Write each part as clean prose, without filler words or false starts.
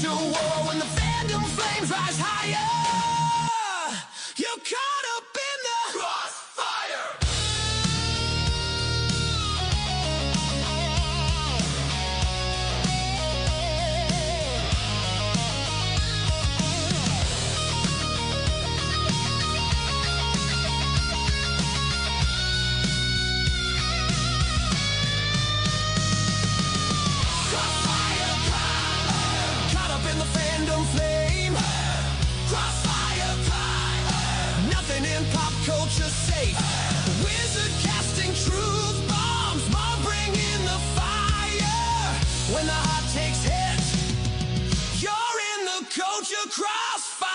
to war when the fandom flames rise higher. You're caught up in the crossfire. Culture safe. The wizard casting truth bombs. Marv bringing the fire. When the hot takes hit, you're in the culture crossfire.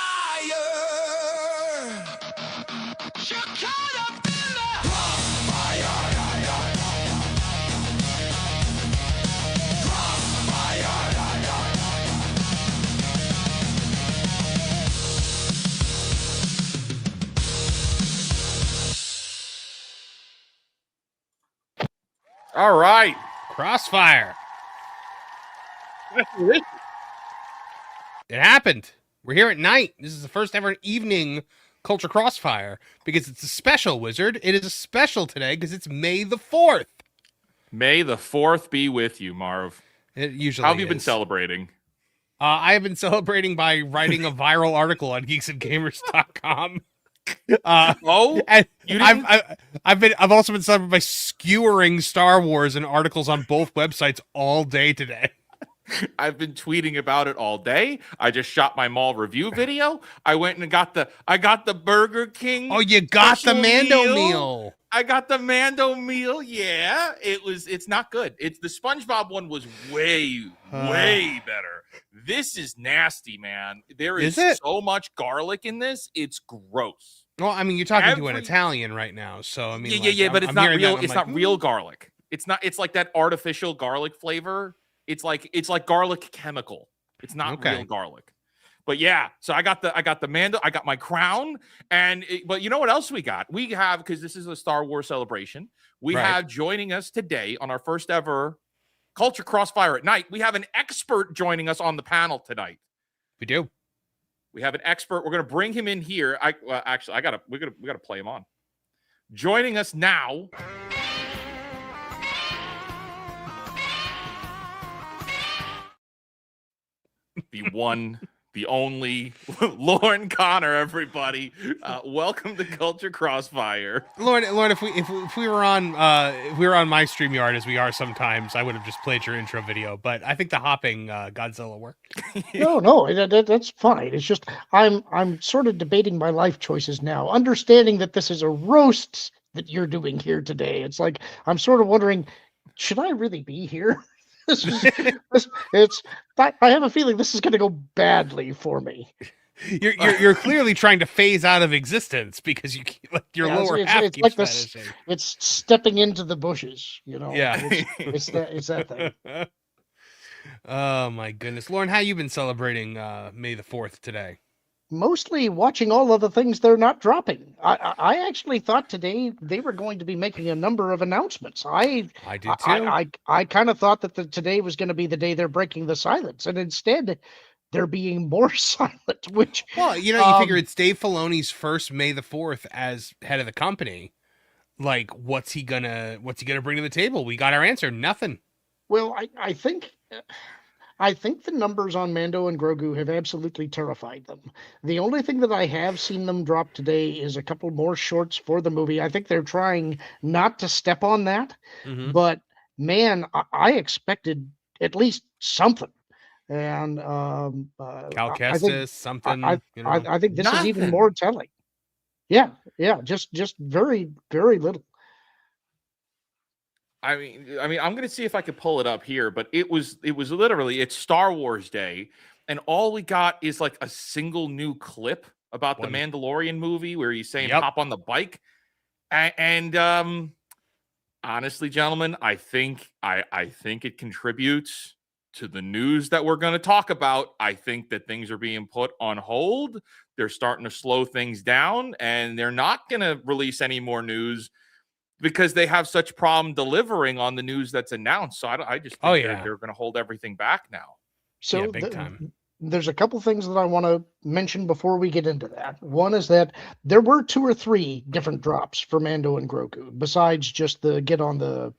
You're caught up in the crossfire. All right. Crossfire. It happened. We're here at night. This is the first ever evening Culture Crossfire because it's a special, Wizard. It is a special today because it's May the 4th. May the 4th be with you, Marv. It usually How have you been celebrating? I have been celebrating by writing a viral article on geeksandgamers.com. And I've also been celebrating by skewering Star Wars and articles on both websites all day today. I've been tweeting about it all day. I just shot my mall review video. I went and got the Burger King. Oh, you got the Mando meal. I got the Mando meal. Yeah, it's not good. It's the SpongeBob one was way better. This is nasty, man. There is so much garlic in this. It's gross. Well, I mean, you're talking to an Italian right now, so I mean, but it's not real. It's not real garlic. It's not. It's like that artificial garlic flavor. It's like garlic chemical. It's not real garlic. But yeah, so I got the Mando. I got my crown, but you know what else we got? We have, because this is a Star Wars celebration. We have joining us today on our first ever Culture Crossfire at night. We have an expert joining us on the panel tonight. We do. We have an expert. We're going to bring him in here. We gotta play him on. Joining us now. The one, the only Lauren Connor, everybody. Welcome to Culture Crossfire. Lauren, if we were on my StreamYard, as we are sometimes, I would have just played your intro video, but I think the hopping Godzilla worked. No, that's fine. It's just I'm sort of debating my life choices now, understanding that this is a roast that you're doing here today. It's like I'm sort of wondering, should I really be here? I have a feeling this is going to go badly for me. You're clearly trying to phase out of existence because your lower half keeps like vanishing. It's stepping into the bushes, you know. Yeah, it's that thing. Oh my goodness, Lauren, how you been celebrating May the 4th today? Mostly watching all of the things they're not dropping. I actually thought today they were going to be making a number of announcements. I did too. I kind of thought that today was going to be the day they're breaking the silence, and instead they're being more silent. Which, well, you figure it's Dave Filoni's first May the 4th as head of the company. Like, what's he gonna bring to the table? We got our answer. Nothing. Well, I think the numbers on Mando and Grogu have absolutely terrified them. The only thing that I have seen them drop today is a couple more shorts for the movie. I think they're trying not to step on that, but man, I expected at least something. And Cal Kestis, something. I think this is even more telling. Yeah, just very, very little. I mean, I'm going to see if I could pull it up here, but it was literally, it's Star Wars Day, and all we got is like a single new clip about the Mandalorian movie where he's saying hop on the bike, and honestly, gentlemen, I think it contributes to the news that we're going to talk about. I think that things are being put on hold. They're starting to slow things down, and they're not going to release any more news because they have such problem delivering on the news that's announced. So I just think they're going to hold everything back now. So big time. there's a couple things that I want to mention before we get into that. One is that there were 2 or 3 different drops for Mando and Grogu, besides just the get on the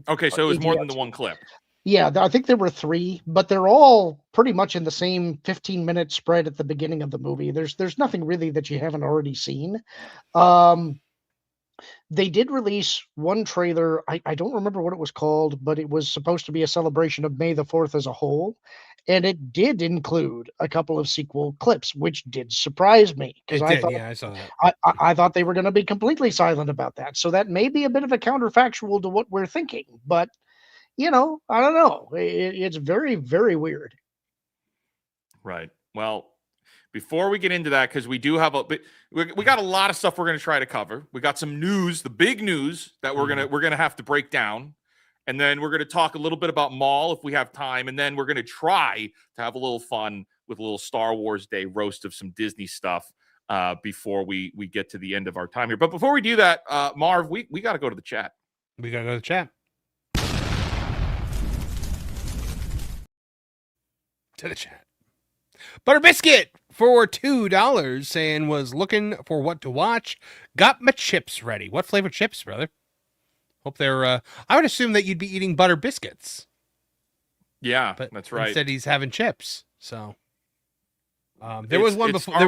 Okay, so it was more than the AT-AT. one clip. Yeah, I think there were 3, but they're all pretty much in the same 15-minute spread at the beginning of the movie. There's nothing really that you haven't already seen. They did release one trailer. I don't remember what it was called, but it was supposed to be a celebration of May the 4th as a whole. And it did include a couple of sequel clips, which did surprise me because I saw that. I thought they were going to be completely silent about that. So that may be a bit of a counterfactual to what we're thinking. But, I don't know. It's very, very weird. Right. Well, before we get into that, because we do have we got a lot of stuff we're going to try to cover. We got some news, the big news that we're gonna have to break down, and then we're gonna talk a little bit about Maul if we have time, and then we're gonna try to have a little fun with a little Star Wars Day roast of some Disney stuff before we get to the end of our time here. But before we do that, Marv, we got to go to the chat. We got to go to the chat. To the chat. Butter Biscuit for $2 saying was looking for what to watch. Got my chips ready. What flavor chips, brother? Hope they're I would assume that you'd be eating butter biscuits. Yeah, but that's right. Instead he's having chips. So there was one before. There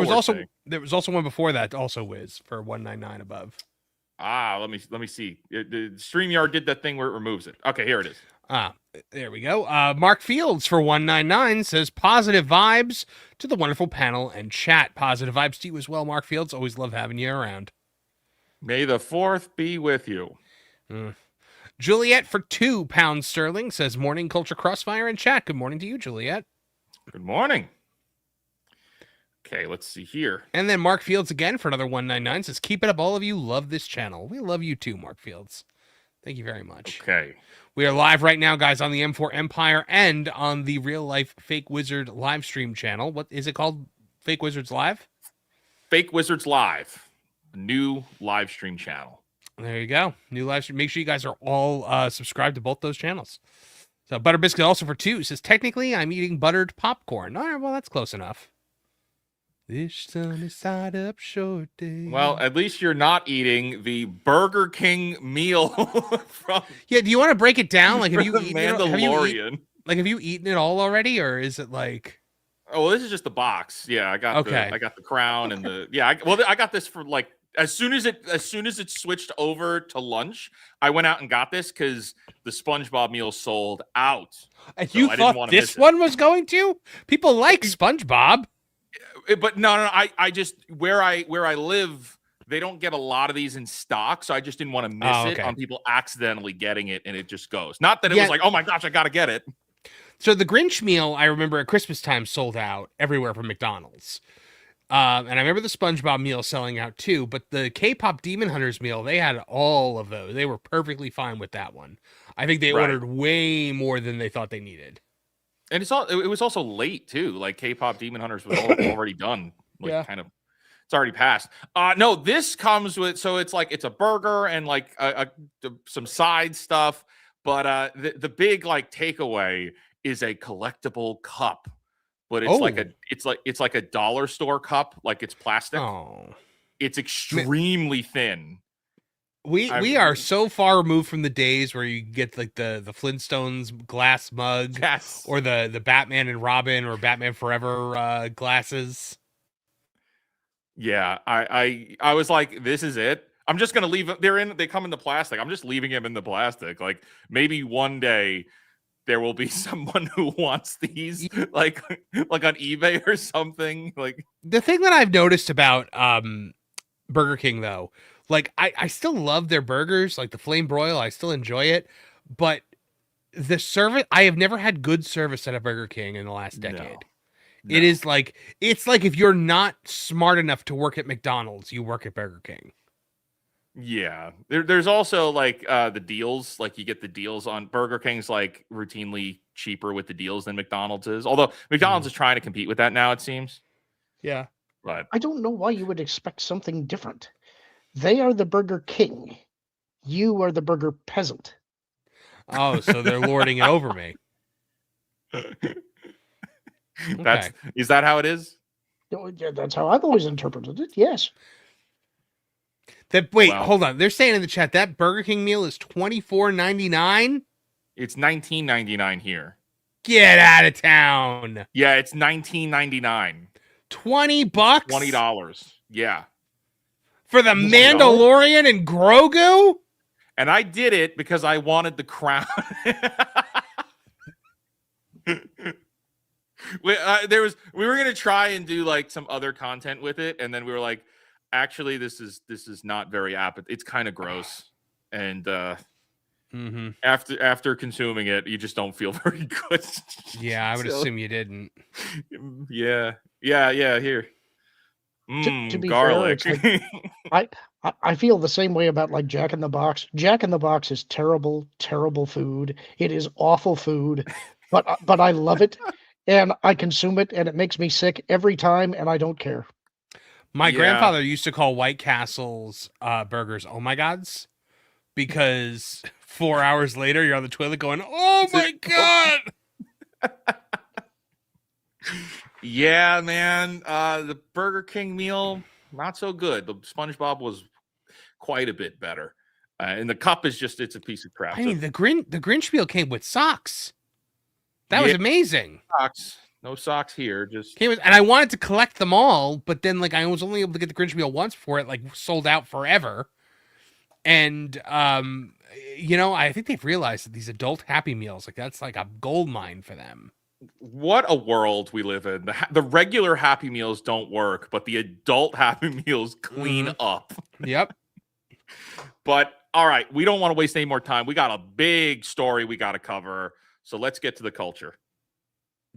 was also one before that, also Wiz for $1.99 above. Let me see. The StreamYard did that thing where it removes it. Okay, here it is. There we go. Mark Fields for $1.99 says positive vibes to the wonderful panel and chat. Positive vibes to you as well, Mark Fields. Always love having you around. May the 4th be with you. Juliet for £2 sterling says morning Culture Crossfire and chat. Good morning to you, Juliet. Good morning. Okay, let's see here. And then Mark Fields again for another $1.99 says keep it up, all of you. Love this channel. We love you too, Mark Fields. Thank you very much. Okay. We are live right now, guys, on the M4 Empire and on the Real Life Fake Wizard live stream channel. What is it called? Fake Wizards Live? Fake Wizards Live. A new live stream channel. There you go. New live stream. Make sure you guys are all subscribed to both those channels. So Butter Biscuit also for $2 says, technically, I'm eating buttered popcorn. All right, well, that's close enough. This sunny side up short day. Well, at least you're not eating the Burger King meal from. Yeah, do you want to break it down? Like, have you eaten Mandalorian? Have you eaten it all already, or is it like? Oh, well, this is just the box. Yeah, I got the crown and the I got this for like as soon as it switched over to lunch, I went out and got this because the SpongeBob meal sold out. And you thought this one was going to? People like SpongeBob. But no. I just where I live, they don't get a lot of these in stock, so I just didn't want to miss it on people accidentally getting it, and it just goes. Not that it was like, oh my gosh, I gotta get it. So the Grinch meal, I remember at Christmas time sold out everywhere from McDonald's, and I remember the SpongeBob meal selling out too. But the K-pop Demon Hunters meal, they had all of those. They were perfectly fine with that one. I think they ordered way more than they thought they needed. And it was also late too. Like K-pop Demon Hunters was already done. Like kind of, it's already passed. No, this comes with it's a burger and like some side stuff. But the big like takeaway is a collectible cup. But it's like a dollar store cup. Like it's plastic. Oh, it's extremely thin. We are so far removed from the days where you get like the Flintstones glass mug, or the Batman and Robin or Batman Forever glasses. Yeah, I was like, this is it. I'm just gonna leave it. They come in the plastic. I'm just leaving them in the plastic. Like maybe one day there will be someone who wants these, like on eBay or something. Like the thing that I've noticed about Burger King though. Like, I still love their burgers, like the flame broil. I still enjoy it. But the service, I have never had good service at a Burger King in the last decade. No. It is like, it's like if you're not smart enough to work at McDonald's, you work at Burger King. Yeah. There's also like the deals. Like you get the deals on Burger King's like routinely cheaper with the deals than McDonald's is. Although McDonald's is trying to compete with that now, it seems. Yeah. But I don't know why you would expect something different. They are the Burger King. You are the Burger Peasant. Oh, so they're lording it over me. Is that how it is? Yeah, that's how I've always interpreted it. Yes. Hold on. They're saying in the chat that Burger King meal is $24.99. It's $19.99 here. Get out of town. Yeah, it's $19.99. $20? $20. Yeah. For the Mandalorian and Grogu? And I did it because I wanted the crown. we were gonna try and do like some other content with it, and then we were like, actually, this is not very it's kind of gross, and after consuming it, you just don't feel very good. Yeah, I would assume you didn't. Yeah. Here, To be garlic. Fair, like, I feel the same way about like Jack in the Box. Jack in the Box is terrible food. It is awful food, but I love it, and I consume it, and it makes me sick every time, and I don't care. My grandfather used to call White Castle's burgers "Oh my gods," because 4 hours later you're on the toilet going, "Oh my god." Yeah, man. The Burger King meal, not so good. The SpongeBob was quite a bit better. And the cup is it's a piece of crap. I mean, the Grinch meal came with socks. That was amazing. No socks here. And I wanted to collect them all, but then like I was only able to get the Grinch meal once before it like sold out forever. And I think they've realized that these adult Happy Meals, like that's like a gold mine for them. What a world we live in. The regular Happy Meals don't work, but the adult Happy Meals clean up. Yep. But all right, we don't want to waste any more time. We got a big story we got to cover. So let's get to the culture.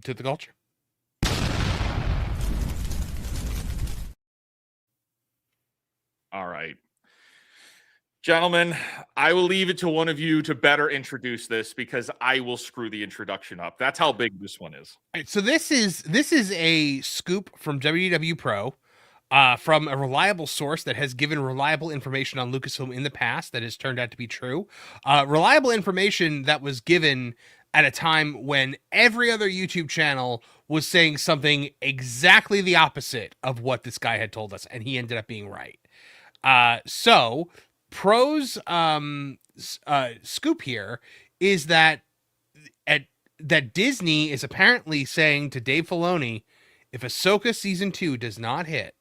To the culture. All right. Gentlemen, I will leave it to one of you to better introduce this because I will screw the introduction up. That's how big this one is. All right, so this is a scoop from WW Pro, from a reliable source that has given reliable information on Lucasfilm in the past that has turned out to be true. Reliable information that was given at a time when every other YouTube channel was saying something exactly the opposite of what this guy had told us, and he ended up being right. So Pro's scoop here is that Disney is apparently saying to Dave Filoni, if Ahsoka season 2 does not hit,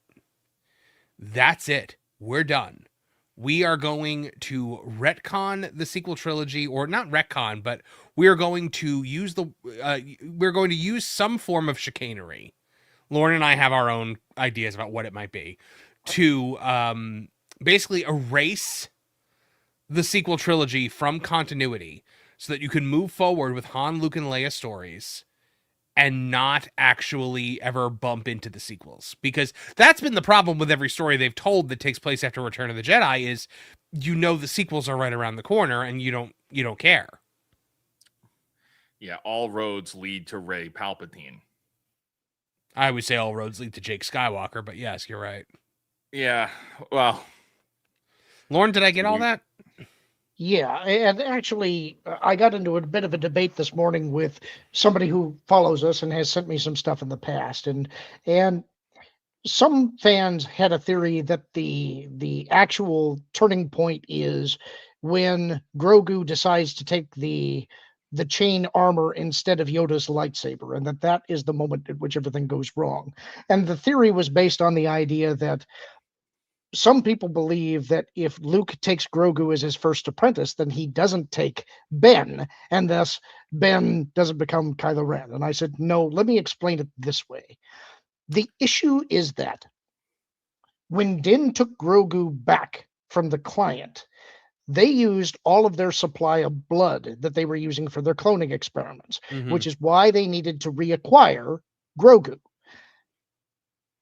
that's it. We're done. We are going to retcon the sequel trilogy, or not retcon, but we are going to use some form of chicanery. Lauren and I have our own ideas about what it might be to basically erase the sequel trilogy from continuity so that you can move forward with Han, Luke, and Leia stories and not actually ever bump into the sequels. Because that's been the problem with every story they've told that takes place after Return of the Jedi is, the sequels are right around the corner and you don't care. Yeah, all roads lead to Rey Palpatine. I would say all roads lead to Jake Skywalker, but yes, you're right. Yeah, well. Lauren, did I get all that? Yeah, and actually, I got into a bit of a debate this morning with somebody who follows us and has sent me some stuff in the past, and some fans had a theory that the actual turning point is when Grogu decides to take the chain armor instead of Yoda's lightsaber, and that is the moment at which everything goes wrong. And the theory was based on the idea that some people believe that if Luke takes Grogu as his first apprentice, then he doesn't take Ben, and thus Ben doesn't become Kylo Ren. And I said, no, let me explain it this way. The issue is that when Din took Grogu back from the client, they used all of their supply of blood that they were using for their cloning experiments, which is why they needed to reacquire Grogu.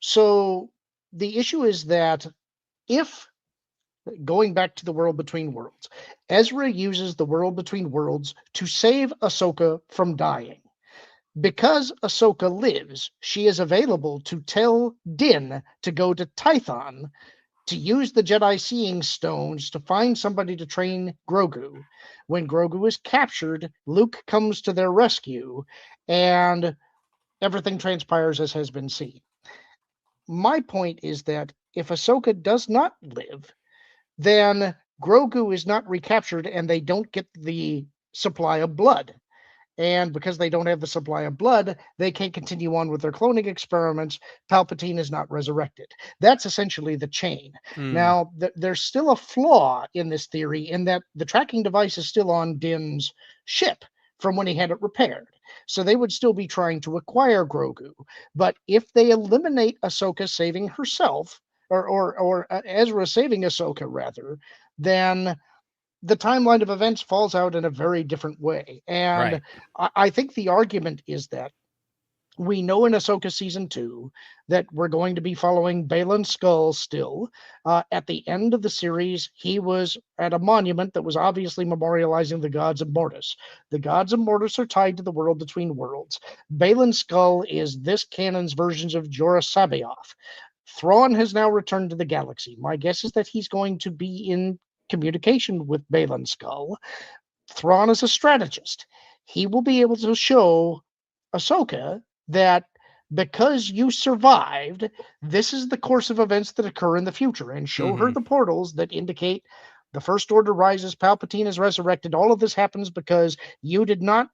So the issue is that if, going back to the World Between Worlds, Ezra uses the World Between Worlds to save Ahsoka from dying. Because Ahsoka lives, she is available to tell Din to go to Tython to use the Jedi Seeing Stones to find somebody to train Grogu. When Grogu is captured, Luke comes to their rescue, and everything transpires as has been seen. My point is that if Ahsoka does not live, then Grogu is not recaptured and they don't get the supply of blood. And because they don't have the supply of blood, they can't continue on with their cloning experiments. Palpatine is not resurrected. That's essentially the chain. Now, there's still a flaw in this theory in that the tracking device is still on Din's ship from when he had it repaired. So they would still be trying to acquire Grogu. But if they eliminate Ahsoka saving herself, or Ezra saving Ahsoka rather, then the timeline of events falls out in a very different way. And I think the argument is that we know in Ahsoka season 2 that we're going to be following Baylan Skoll still. At the end of the series, he was at a monument that was obviously memorializing the gods of Mortis. The gods of Mortis are tied to the world between worlds. Baylan Skoll is this canon's versions of Jorah Sabaoth. Thrawn has now returned to the galaxy. My guess is that he's going to be in communication with Baylan Skoll. Thrawn is a strategist. He will be able to show Ahsoka that because you survived, this is the course of events that occur in the future, and show her the portals that indicate the First Order rises, Palpatine is resurrected. All of this happens because you did not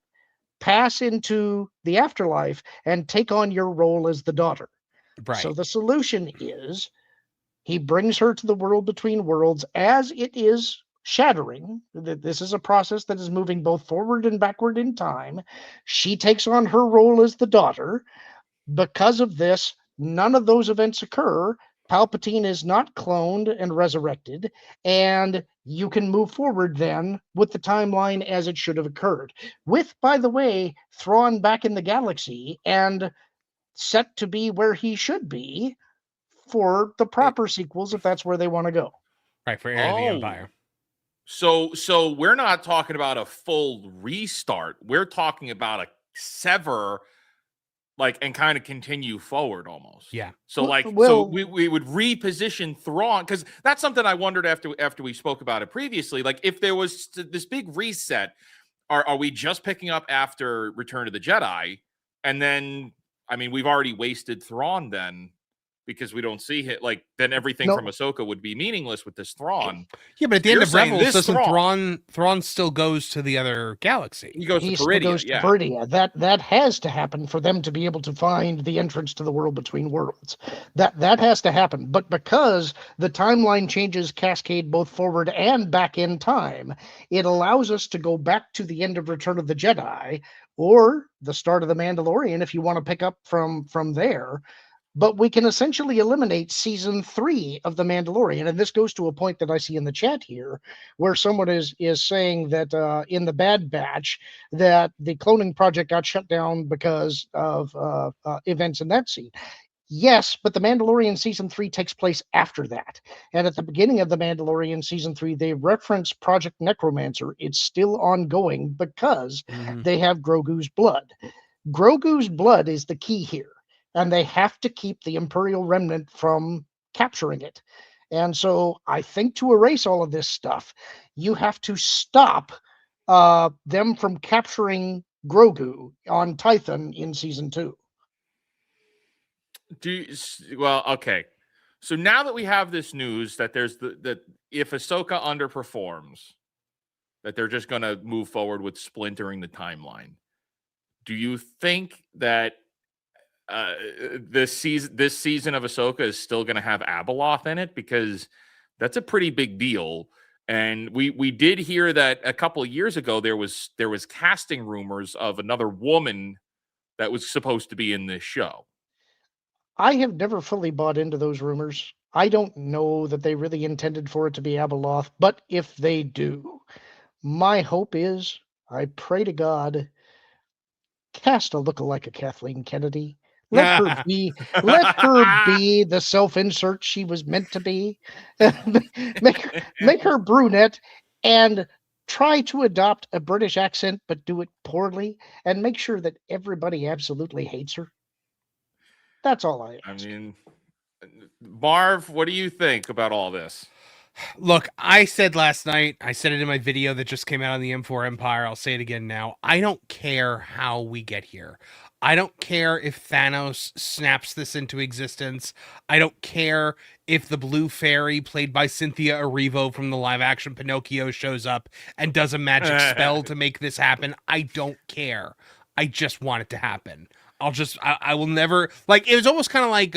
pass into the afterlife and take on your role as the daughter. Right. So the solution is he brings her to the world between worlds as it is shattering. This is a process that is moving both forward and backward in time. She takes on her role as the daughter. Because of this, none of those events occur. Palpatine is not cloned and resurrected, and you can move forward then with the timeline as it should have occurred. With, by the way, Thrawn back in the galaxy and set to be where he should be for the proper sequels, if that's where they want to go. Right, for Heir of the Empire. So we're not talking about a full restart. We're talking about a sever, like, and kind of continue forward almost. Yeah. So so we would reposition Thrawn, because that's something I wondered after we spoke about it previously. Like, if there was this big reset, are we just picking up after Return of the Jedi? And then, I mean, we've already wasted Thrawn then, because we don't see it. Like, then everything from Ahsoka would be meaningless with this Thrawn. Yeah, but at the end of Rebels, doesn't Thrawn still goes to the other galaxy? He goes to Peridea. That has to happen for them to be able to find the entrance to the world between worlds. That has to happen. But because the timeline changes cascade both forward and back in time, it allows us to go back to the end of Return of the Jedi or the start of The Mandalorian if you want to pick up from there. But we can essentially eliminate season 3 of The Mandalorian. And this goes to a point that I see in the chat here, where someone is saying that in the Bad Batch, that the cloning project got shut down because of events in that scene. Yes, but The Mandalorian season 3 takes place after that. And at the beginning of The Mandalorian season 3, they reference Project Necromancer. It's still ongoing because they have Grogu's blood. Grogu's blood is the key here. And they have to keep the Imperial remnant from capturing it. And so I think to erase all of this stuff, you have to stop them from capturing Grogu on Tython in season 2. Okay. So now that we have this news that there's that if Ahsoka underperforms, that they're just going to move forward with splintering the timeline. Do you think that this season of Ahsoka is still going to have Abeloth in it? Because that's a pretty big deal. And we did hear that a couple of years ago there was casting rumors of another woman that was supposed to be in this show. I have never fully bought into those rumors. I don't know that they really intended for it to be Abeloth, but if they do, my hope is, I pray to God, cast a lookalike of Kathleen Kennedy. Let her be the self-insert she was meant to be. make her brunette and try to adopt a British accent, but do it poorly, and make sure that everybody absolutely hates her. That's all I ask. I mean, Marv, what do you think about all this? Look, I said last night, I said it in my video that just came out on the M4 Empire. I'll say it again now. I don't care how we get here. I don't care if Thanos snaps this into existence. I don't care if the Blue Fairy, played by Cynthia Erivo from the live-action Pinocchio, shows up and does a magic spell to make this happen. I don't care. I just want it to happen. I will never, like, it was almost kind of like,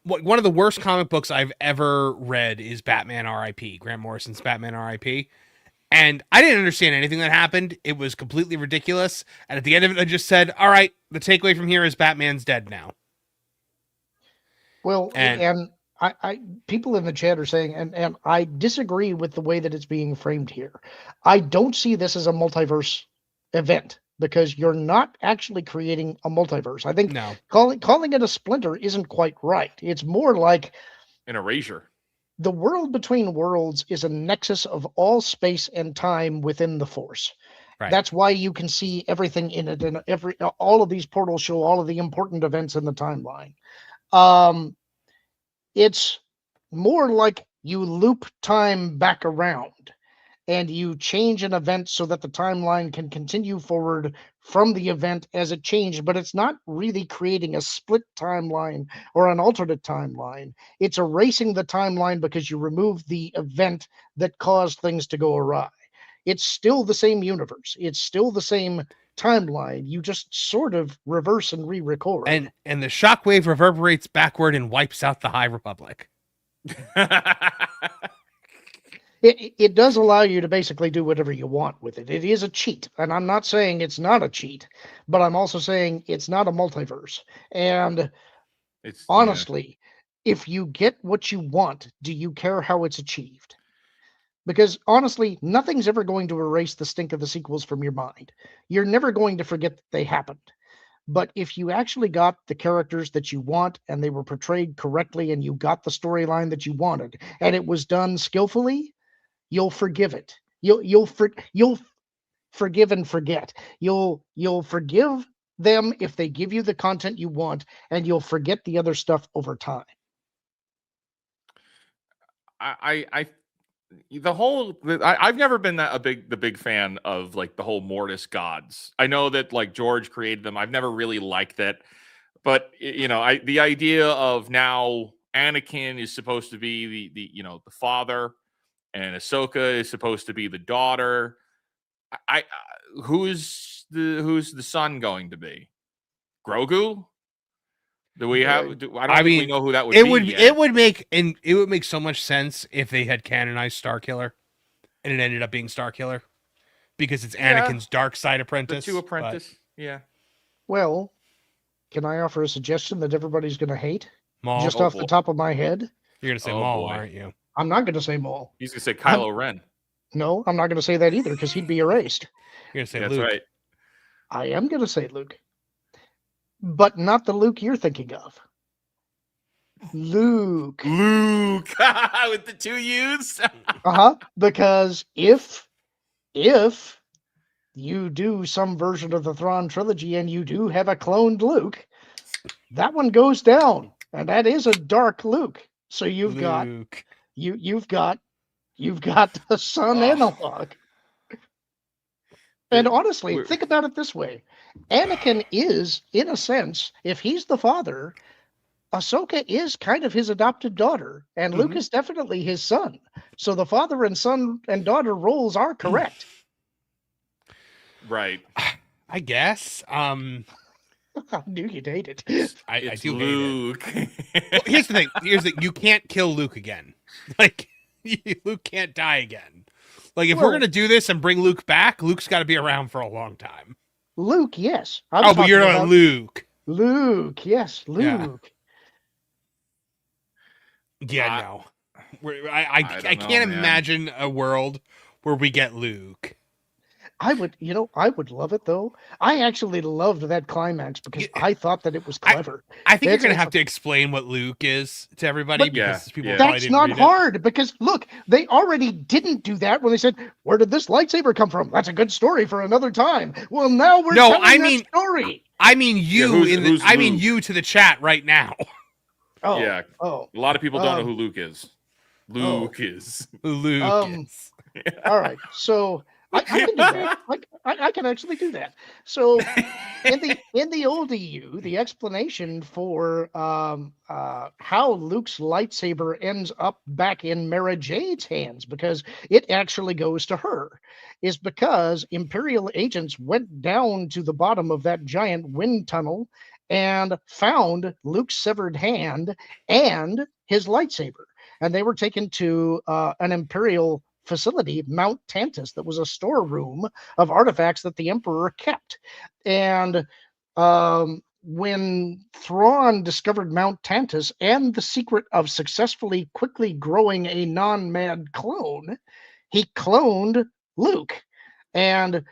one of the worst comic books I've ever read is Batman R.I.P., Grant Morrison's Batman R.I.P., and I didn't understand anything that happened. It was completely ridiculous. And at the end of it, I just said, all right, the takeaway from here is Batman's dead now. Well, and I people in the chat are saying, and I disagree with the way that it's being framed here. I don't see this as a multiverse event because you're not actually creating a multiverse. I think calling it a splinter isn't quite right. It's more like an erasure. The world between worlds is a nexus of all space and time within the Force. Right. That's why you can see everything in it, and all of these portals show all of the important events in the timeline. It's more like you loop time back around, and you change an event so that the timeline can continue forward from the event as it changed, but it's not really creating a split timeline or an alternate timeline. It's erasing the timeline because you remove the event that caused things to go awry. It's still the same universe. It's still the same timeline. You just sort of reverse and re-record. And the shockwave reverberates backward and wipes out the High Republic. It does allow you to basically do whatever you want with it. It is a cheat. And I'm not saying it's not a cheat, but I'm also saying it's not a multiverse. And honestly, if you get what you want, do you care how it's achieved? Because honestly, nothing's ever going to erase the stink of the sequels from your mind. You're never going to forget that they happened. But if you actually got the characters that you want and they were portrayed correctly and you got the storyline that you wanted and it was done skillfully, you'll forgive it. You'll forgive and forget. You'll forgive them if they give you the content you want, and you'll forget the other stuff over time. I've never been the big fan of like the whole Mortis gods. I know that like George created them. I've never really liked that, but the idea of now Anakin is supposed to be the father, and Ahsoka is supposed to be the daughter. Who's the son going to be? Grogu? Do we have? I don't think we know who that would be. It would make so much sense if they had canonized Starkiller, and it ended up being Starkiller, because it's Anakin's dark side apprentice. The two apprentice. Yeah. Well, can I offer a suggestion that everybody's going to hate? Maul. Just off the top of my head. You're going to say Maul, aren't you? I'm not going to say Maul. He's going to say Kylo Ren. No, I'm not going to say that either, because he'd be erased. You're going to say That's Luke. Right. I am going to say Luke. But not the Luke you're thinking of. Luke. With the two U's? Because if you do some version of the Thrawn trilogy and you do have a cloned Luke, that one goes down. And that is a dark Luke. So you've got the son analog. And honestly, think about it this way. Anakin is, in a sense, if he's the father, Ahsoka is kind of his adopted daughter, and Luke is definitely his son. So the father and son and daughter roles are correct. Right. I guess. I knew you'd hate it. I do Luke. hate it. Well, here's the thing. You can't kill Luke again. Like, Luke can't die again. Like, if we're going to do this and bring Luke back, Luke's got to be around for a long time. Luke, yes. But you're not Luke. Luke, yes. Luke. Yeah, no. I can't imagine a world where we get Luke. I would love it, though. I actually loved that climax because I thought that it was clever. I think you're going to have to explain what Luke is to everybody, because people probably didn't not read hard, because look, they already didn't do that when they said, "Where did this lightsaber come from?" That's a good story for another time. Well, now we're telling that story. I mean you to the chat right now. Oh, yeah. Oh, a lot of people don't know who Luke is. Luke is. All right, so. I can do that. I can actually do that. So in the old EU, the explanation for how Luke's lightsaber ends up back in Mara Jade's hands, because it actually goes to her, is because Imperial agents went down to the bottom of that giant wind tunnel and found Luke's severed hand and his lightsaber, and they were taken to an Imperial facility, Mount Tantus, that was a storeroom of artifacts that the Emperor kept. And when Thrawn discovered Mount Tantus and the secret of successfully quickly growing a non-mad clone, he cloned Luke. And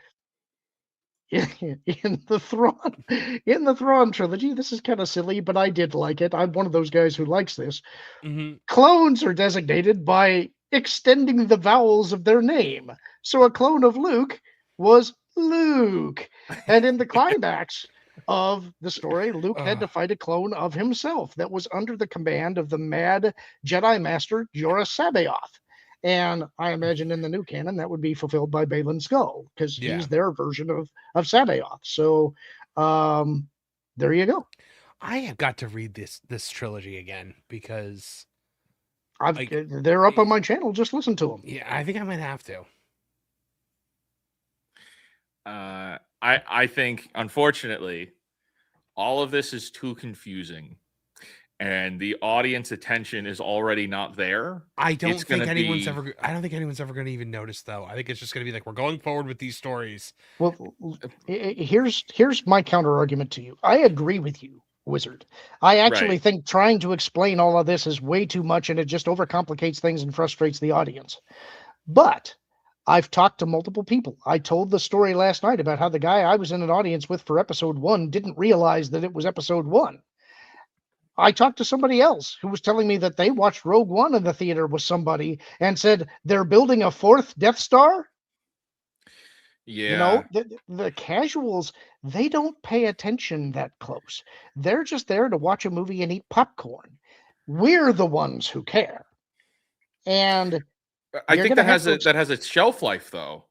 in the Thrawn trilogy, this is kind of silly, but I did like it. I'm one of those guys who likes this. Mm-hmm. Clones are designated by extending the vowels of their name. So a clone of Luke was Luke. And in the climax of the story, Luke had to fight a clone of himself that was under the command of the mad Jedi Master Jorah Sabaoth. And I imagine in the new canon that would be fulfilled by Baylan Skoll, because he's their version of Sabaoth. So there you go. I have got to read this trilogy again, because they're up on my channel. Just listen to them. Yeah, I think I might have to. I think, unfortunately, all of this is too confusing, and the audience attention is already not there. I don't think anyone's ever going to even notice, though. I think it's just going to be like, we're going forward with these stories. Well, here's my counter argument to you. I agree with you, Wizard. I actually think trying to explain all of this is way too much, and it just overcomplicates things and frustrates the audience. But I've talked to multiple people. I told the story last night about how the guy I was in an audience with for episode 1 didn't realize that it was episode 1. I talked to somebody else who was telling me that they watched Rogue One in the theater with somebody and said they're building a 4th Death Star. Yeah. You know, the casuals, they don't pay attention that close. They're just there to watch a movie and eat popcorn. We're the ones who care. And I think that has a shelf life, though.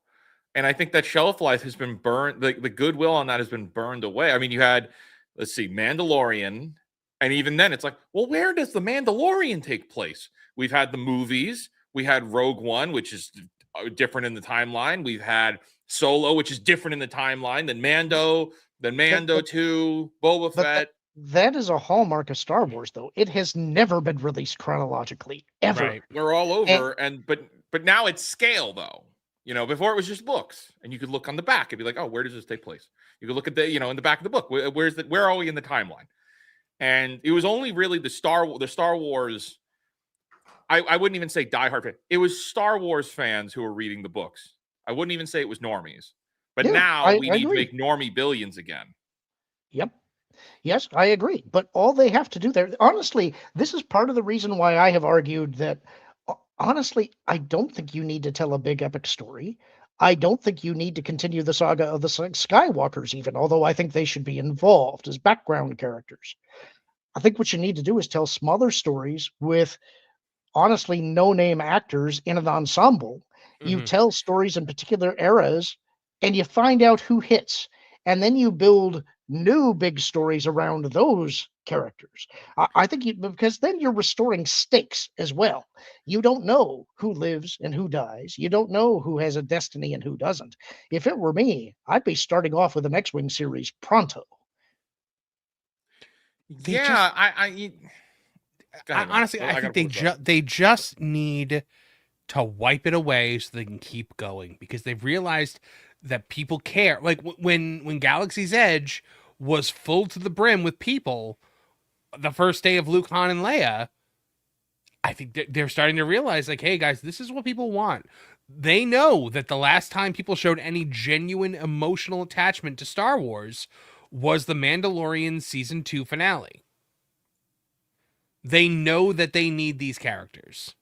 And I think that shelf life has been burned. The goodwill on that has been burned away. I mean, you had, let's see, Mandalorian. And even then, it's like, well, where does the Mandalorian take place? We've had the movies. We had Rogue One, which is different in the timeline. We've had Solo, which is different in the timeline than Mando 2, Boba Fett. That is a hallmark of Star Wars, though. It has never been released chronologically, ever. Right. We're all over, but now it's scale, though. You know, before it was just books, and you could look on the back and be like, oh, where does this take place? You could look at in the back of the book. Where are we in the timeline? And it was only really the Star Wars. I wouldn't even say diehard fan. It was Star Wars fans who were reading the books. I wouldn't even say it was normies. But now we need to make normie billions again. Yep. Yes, I agree. But all they have to do there, honestly, this is part of the reason why I have argued that, honestly, I don't think you need to tell a big epic story. I don't think you need to continue the saga of the Skywalkers even, although I think they should be involved as background characters. I think what you need to do is tell smaller stories with, honestly, no-name actors in an ensemble. Mm-hmm. You tell stories in particular eras, and you find out who hits. And then you build new big stories around those characters. I think because then you're restoring stakes as well. You don't know who lives and who dies. You don't know who has a destiny and who doesn't. If it were me, I'd be starting off with an X-Wing series pronto. Honestly, I think they just need to wipe it away so they can keep going, because they've realized that people care. Like when Galaxy's Edge was full to the brim with people the first day of Luke, Han, and Leia, I think they're starting to realize, like, hey guys, this is what people want. They know that the last time people showed any genuine emotional attachment to Star Wars was the Mandalorian season 2 finale. They know that they need these characters.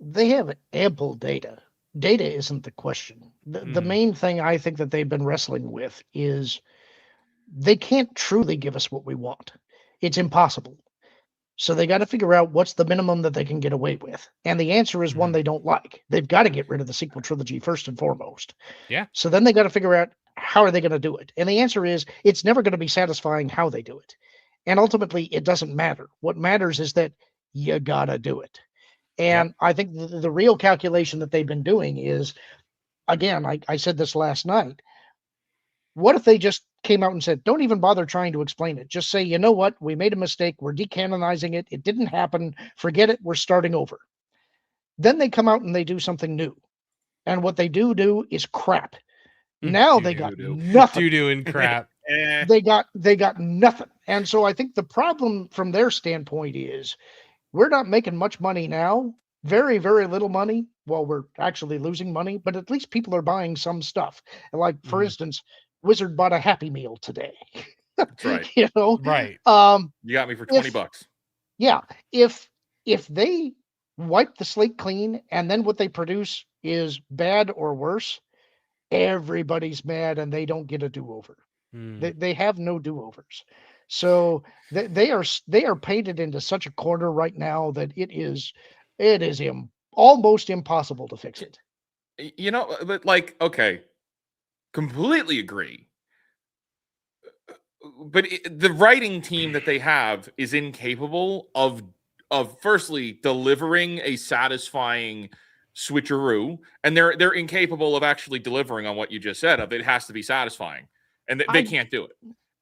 They have ample data. Data isn't the question. The main thing I think that they've been wrestling with is they can't truly give us what we want. It's impossible. So they got to figure out what's the minimum that they can get away with. And the answer is one they don't like. They've got to get rid of the sequel trilogy first and foremost. Yeah. So then they got to figure out how are they going to do it. And the answer is it's never going to be satisfying how they do it. And ultimately, it doesn't matter. What matters is that you got to do it. And I think the real calculation that they've been doing is, again, I said this last night. What if they just came out and said, don't even bother trying to explain it. Just say, you know what? We made a mistake. We're decanonizing it. It didn't happen. Forget it. We're starting over. Then they come out and they do something new. And what they do is crap. Now they got nothing. Doo-doo and crap. They got nothing. And so I think the problem from their standpoint is we're not making much money now. Very, very little money. Well, we're actually losing money, but at least people are buying some stuff. Like, for instance, Wizard bought a Happy Meal today. That's right. You know? Right. You got me for $20. Yeah. If they wipe the slate clean and then what they produce is bad or worse, everybody's mad and they don't get a do-over. They have no do-overs. So they are painted into such a corner right now that it is almost impossible to fix it. You know, but like, okay, completely agree. But the writing team that they have is incapable of firstly delivering a satisfying switcheroo, and they're incapable of actually delivering on what you just said. Of it has to be satisfying, and they can't do it.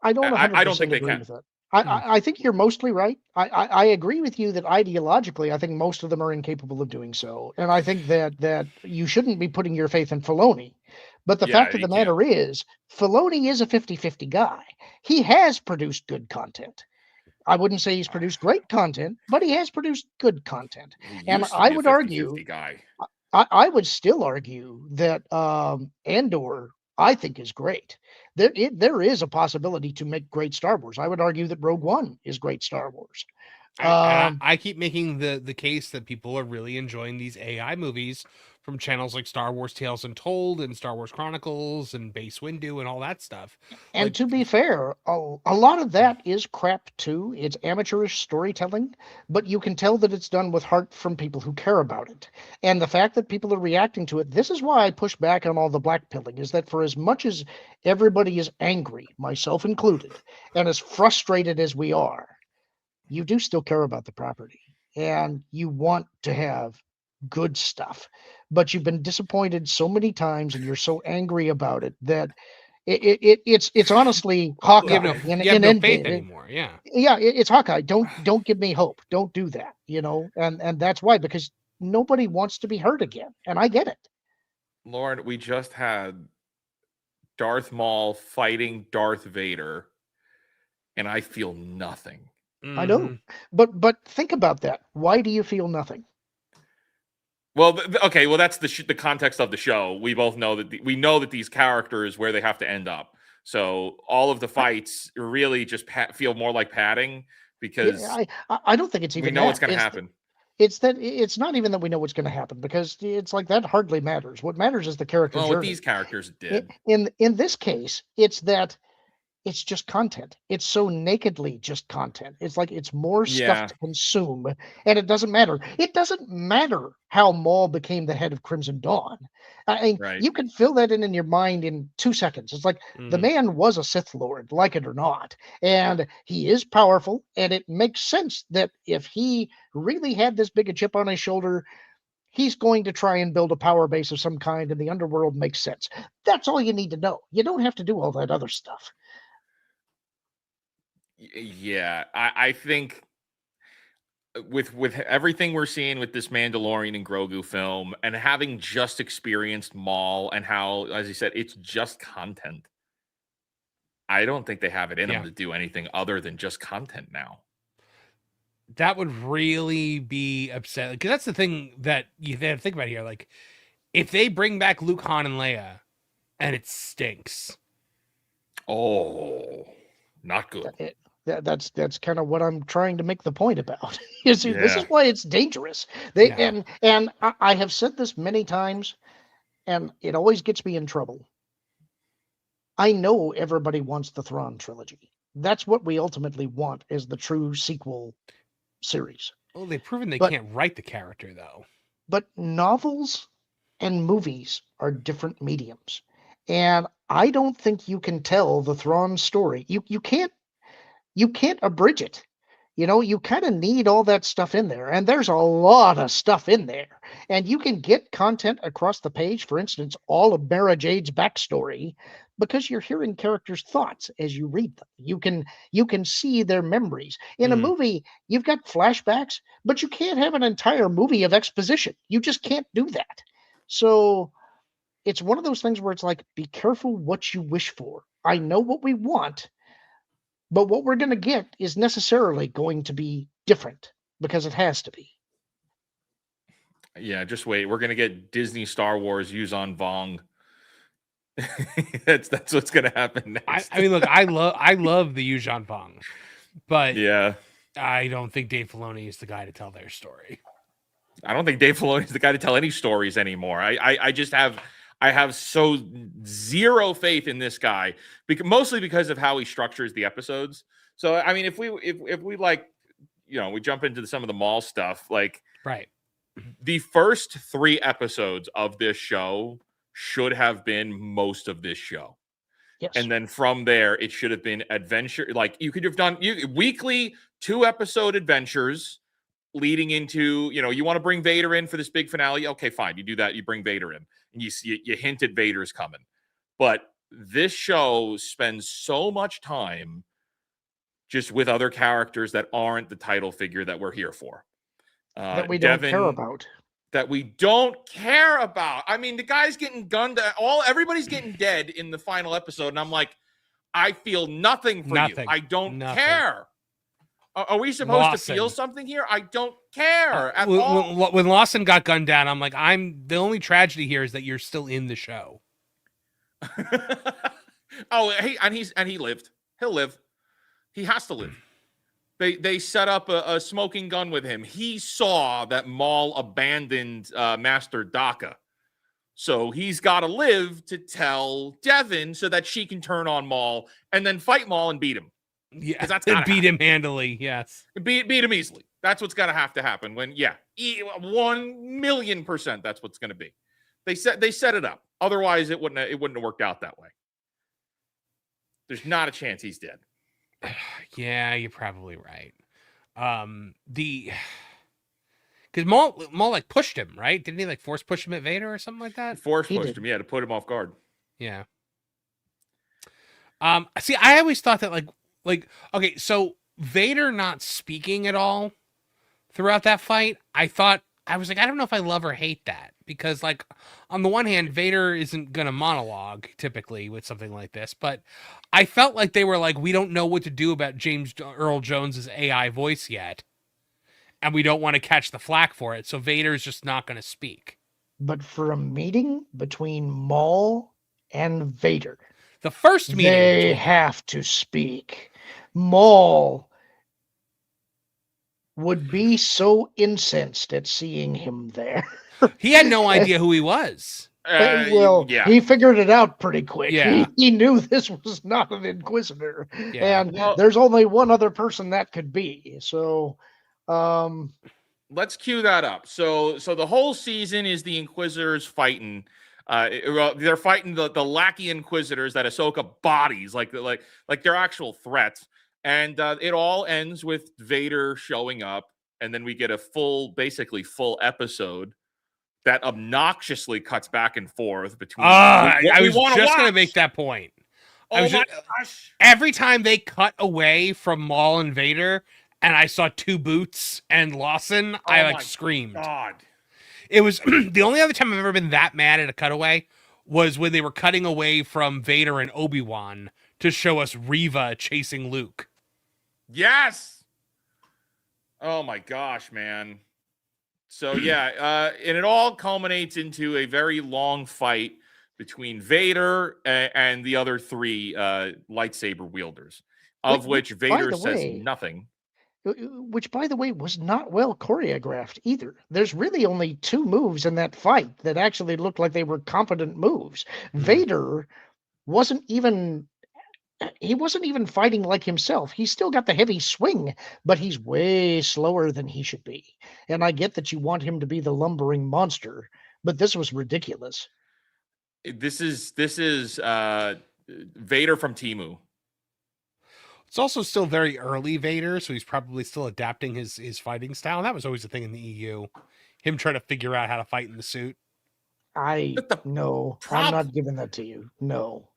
I don't. I don't think they can. With that. I think you're mostly right. I agree with you that ideologically, I think most of them are incapable of doing so, and I think that you shouldn't be putting your faith in Filoni. But the fact of the matter is, Filoni is a 50-50 guy. He has produced good content. I wouldn't say he's produced great content, but he has produced good content. And I would argue, I would still argue that Andor, I think, is great. There is a possibility to make great Star Wars. I would argue that Rogue One is great Star Wars. I keep making the case that people are really enjoying these AI movies from channels like Star Wars Tales Untold and Star Wars Chronicles and Base Windu and all that stuff. And like, to be fair, a lot of that is crap too. It's amateurish storytelling, but you can tell that it's done with heart from people who care about it. And the fact that people are reacting to it, this is why I push back on all the blackpilling, is that for as much as everybody is angry, myself included, and as frustrated as we are, you do still care about the property and you want to have good stuff, but you've been disappointed so many times and you're so angry about it that it's honestly Hawkeye. You have no faith anymore. It's Hawkeye. Don't give me hope. Don't do that. You know, and that's why, because nobody wants to be hurt again, and I get it. Lauren, we just had Darth Maul fighting Darth Vader, and I feel nothing. I know, but think about that. Why do you feel nothing? Well, okay. Well, that's the context of the show. We both know that we know that these characters where they have to end up. So all of the fights really just feel more like padding because I don't think it's even. We know what's going to happen. It's that it's not even that we know what's going to happen, because it's like that hardly matters. What matters is the character journey. Well, with these characters did. In this case, it's that. It's just content. It's so nakedly just content. It's like it's more stuff to consume, and it doesn't matter. It doesn't matter how Maul became the head of Crimson Dawn. I mean, you can fill that in your mind in 2 seconds. It's like the man was a Sith Lord, like it or not, and he is powerful, and it makes sense that if he really had this big a chip on his shoulder, he's going to try and build a power base of some kind, and the underworld makes sense. That's all you need to know. You don't have to do all that other stuff. Yeah, I think with everything we're seeing with this Mandalorian and Grogu film, and having just experienced Maul and how, as you said, it's just content. I don't think they have it in them to do anything other than just content now. That would really be upsetting, because that's the thing that you have to think about here. Like, if they bring back Luke, Han, and Leia, and it stinks. Oh, not good. That's kind of what I'm trying to make the point about. You see, this is why it's dangerous. And I have said this many times, and it always gets me in trouble. I know everybody wants the Thrawn trilogy. That's what we ultimately want, is the true sequel series. Well, they've proven they But- can't write the character, though. But novels and movies are different mediums. And I don't think you can tell the Thrawn story. You can't abridge it. You kind of need all that stuff in there. And there's a lot of stuff in there. And you can get content across the page, for instance, all of Mara Jade's backstory, because you're hearing characters' thoughts as you read them. You can see their memories. In a movie, you've got flashbacks, but you can't have an entire movie of exposition. You just can't do that. So it's one of those things where it's like, be careful what you wish for. I know what we want, but what we're going to get is necessarily going to be different because it has to be. Yeah, just wait. We're going to get Disney Star Wars Yuzhan Vong. that's what's going to happen next. I mean, look, I love the Yuzhan Vong, but yeah, I don't think Dave Filoni is the guy to tell their story. I don't think Dave Filoni is the guy to tell any stories anymore. I have so zero faith in this guy, mostly because of how he structures the episodes. So, I mean, if we like, we jump into some of the mall stuff, like right. The first 3 episodes of this show should have been most of this show. Yes. And then from there, it should have been adventure. Like you could have done weekly 2-episode adventures leading into, you want to bring Vader in for this big finale. Okay, fine. You do that. You bring Vader in and you hint at Vader's coming. But this show spends so much time just with other characters that aren't the title figure that we're here for. That we don't care about. That we don't care about. I mean, the guy's getting gunned. Everybody's getting dead in the final episode. And I'm like, I feel nothing for you. I don't care. Are we supposed to feel something here? I don't care at all. When Lawson got gunned down, I'm like, the only tragedy here is that you're still in the show. He lived. He'll live. He has to live. They set up a smoking gun with him. He saw that Maul abandoned Master Daka. So he's got to live to tell Devin so that she can turn on Maul and then fight Maul and beat him. Yeah, that's and beat him handily. Yes, beat him easily. That's what's going to have to happen. 1,000,000%. That's what's going to be. They set it up. Otherwise, it wouldn't have worked out that way. There's not a chance he's dead. Yeah, you're probably right. Because Maul like pushed him, right? Didn't he like force push him at Vader or something like that? Force pushed him, yeah, to put him off guard. Yeah. See, I always thought that like okay, so Vader not speaking at all throughout that fight, I was like, I don't know if I love or hate that. Because, like, on the one hand, Vader isn't going to monologue, typically, with something like this. But I felt like they were like, we don't know what to do about James Earl Jones's AI voice yet. And we don't want to catch the flack for it. So Vader's just not going to speak. But for a meeting between Maul and Vader, the first meeting, they have to speak. Maul would be so incensed at seeing him there. He had no idea who he was. He figured it out pretty quick. Yeah. He knew this was not an Inquisitor. Yeah. And there's only one other person that could be. So let's cue that up. So the whole season is the Inquisitors fighting. They're fighting the lackey Inquisitors that Ahsoka bodies, like they're actual threats. And it all ends with Vader showing up, and then we get basically full episode that obnoxiously cuts back and forth between. I was just going to make that point. Gosh! Every time they cut away from Maul and Vader, and I saw two Boots and Lawson, I screamed. God. It was the only other time I've ever been that mad at a cutaway was when they were cutting away from Vader and Obi-Wan to show us Reva chasing Luke. Yes. Oh my gosh, man. So yeah, and it all culminates into a very long fight between Vader and the other 3 lightsaber wielders, of which Vader says nothing. Which, by the way, was not well choreographed either. There's really only 2 moves in that fight that actually looked like they were competent moves. Vader wasn't even he wasn't even fighting like himself. He's still got the heavy swing, but he's way slower than he should be. And I get that you want him to be the lumbering monster, but this was ridiculous. This is Vader from Temu. It's also still very early Vader, so he's probably still adapting his fighting style. And that was always a thing in the EU. Him trying to figure out how to fight in the suit. No, I'm not giving that to you. No.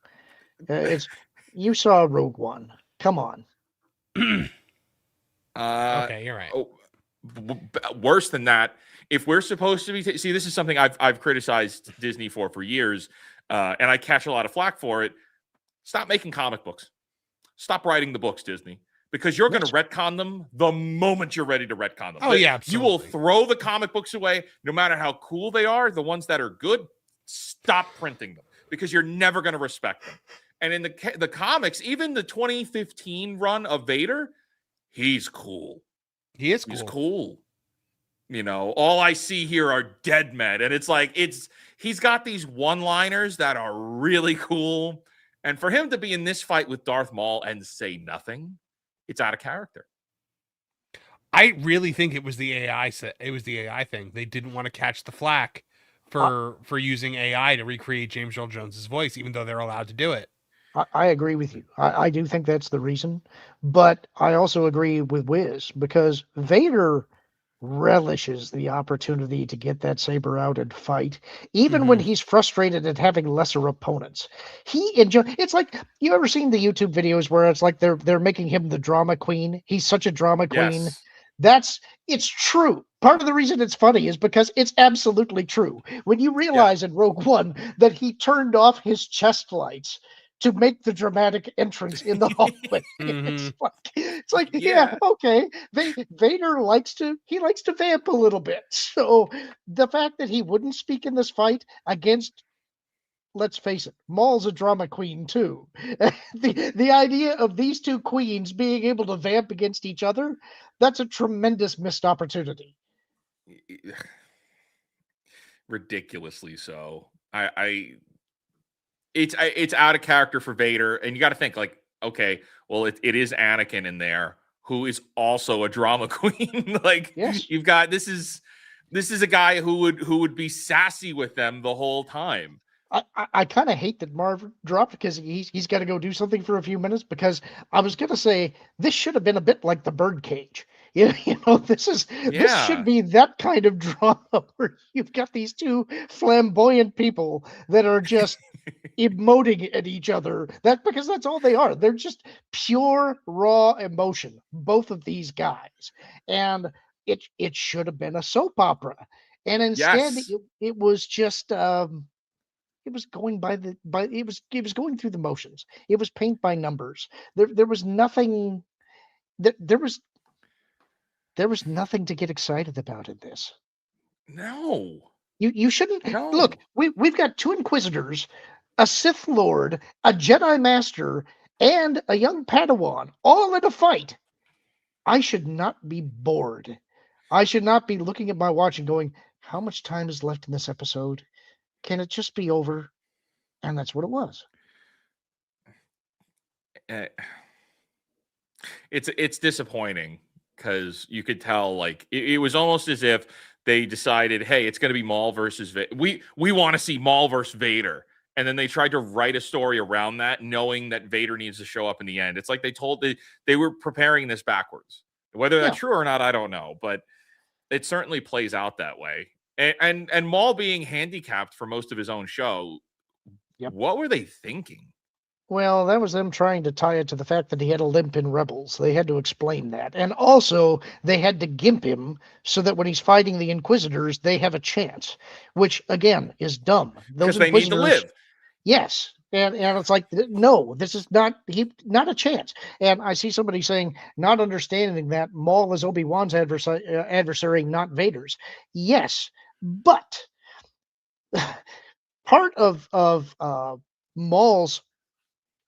It's you saw Rogue One. Come on. Okay, you're right. Worse than that, if we're supposed to be see, this is something I've criticized Disney for years, and I catch a lot of flack for it. Stop making comic books. Stop writing the books, Disney, because you're going to retcon them the moment you're ready to retcon them. Oh, yeah, absolutely. You will throw the comic books away, no matter how cool they are. The ones that are good, stop printing them because you're never going to respect them. And in the comics, even the 2015 run of Vader, he's cool. He is cool. He's cool. You know, all I see here are dead men. And it's like, he's got these one-liners that are really cool. And for him to be in this fight with Darth Maul and say nothing, it's out of character. I really think it was the AI it was the AI thing. They didn't want to catch the flack for using AI to recreate James Earl Jones's voice, even though they're allowed to do it. I agree with you. I do think that's the reason. But I also agree with Wiz because Vader relishes the opportunity to get that saber out and fight, even when he's frustrated at having lesser opponents. It's like, you ever seen the YouTube videos where it's like they're making him the drama queen? He's such a drama queen. Yes. It's true. Part of the reason it's funny is because it's absolutely true. When you realize in Rogue One that he turned off his chest lights to make the dramatic entrance in the hallway. It's like, yeah, okay. Vader likes to vamp a little bit. So the fact that he wouldn't speak in this fight against, let's face it, Maul's a drama queen too. The idea of these two queens being able to vamp against each other, that's a tremendous missed opportunity. Ridiculously so. It's out of character for Vader, and you got to think like, okay, well, it is Anakin in there who is also a drama queen. Like, yes. You've got this is a guy who would be sassy with them the whole time. I kind of hate that Marv dropped because he's got to go do something for a few minutes, because I was going to say this should have been a bit like the Birdcage. You know, this should be that kind of drama where you've got these two flamboyant people that are just emoting at each other. Because that's all they are. They're just pure raw emotion, both of these guys. And it should have been a soap opera. And instead it was just it was going it was going through the motions. It was paint by numbers. There was nothing there was nothing to get excited about in this. No. You shouldn't. No. Look, we've got two Inquisitors, a Sith Lord, a Jedi Master, and a young Padawan, all in a fight. I should not be bored. I should not be looking at my watch and going, how much time is left in this episode? Can it just be over? And that's what it was. It's disappointing because you could tell, like, it was almost as if they decided, hey, it's going to be Maul versus Vader. We want to see Maul versus Vader. And then they tried to write a story around that, knowing that Vader needs to show up in the end. It's like they were preparing this backwards. Whether that's true or not, I don't know. But it certainly plays out that way. And Maul being handicapped for most of his own show, what were they thinking? Well, that was them trying to tie it to the fact that he had a limp in Rebels. They had to explain that. And also, they had to gimp him so that when he's fighting the Inquisitors, they have a chance, which, again, is dumb. Because they need to live. Yes. And it's like, no, this is not a chance. And I see somebody saying, not understanding that Maul is Obi-Wan's adversary, not Vader's. Yes, but part of Maul's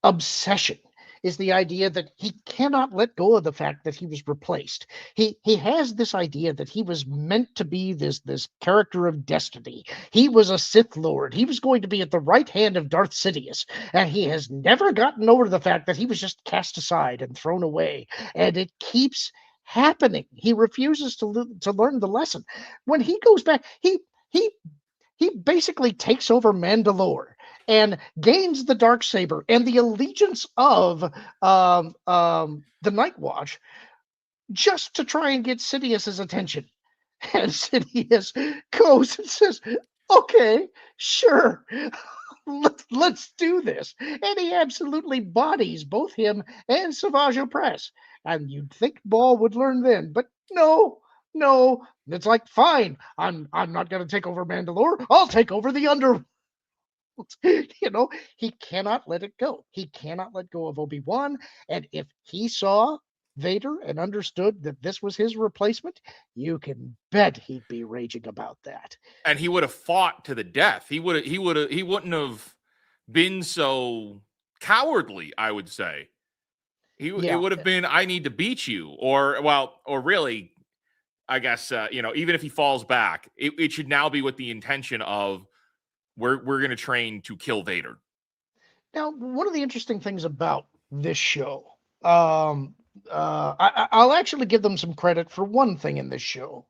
obsession is the idea that he cannot let go of the fact that he was replaced. He has this idea that he was meant to be this character of destiny. He was a Sith Lord. He was going to be at the right hand of Darth Sidious, and he has never gotten over the fact that he was just cast aside and thrown away. And it keeps happening. He refuses to learn the lesson. When he goes back, he basically takes over Mandalore and gains the Darksaber and the allegiance of the Night Watch just to try and get Sidious's attention. And Sidious goes and says, okay, sure, let's do this. And he absolutely bodies both him and Savage Opress. And you'd think Maul would learn then, but no. It's like, fine, I'm not going to take over Mandalore. I'll take over the underworld. He cannot let it go. He cannot let go of Obi-Wan. And if he saw Vader and understood that this was his replacement, you can bet he'd be raging about that. And he would have fought to the death. He wouldn't have been so cowardly, I would say. It would have been, I need to beat you, or really, I guess, even if he falls back, it should now be with the intention of we're going to train to kill Vader. Now, one of the interesting things about this show, I'll actually give them some credit for one thing in this show.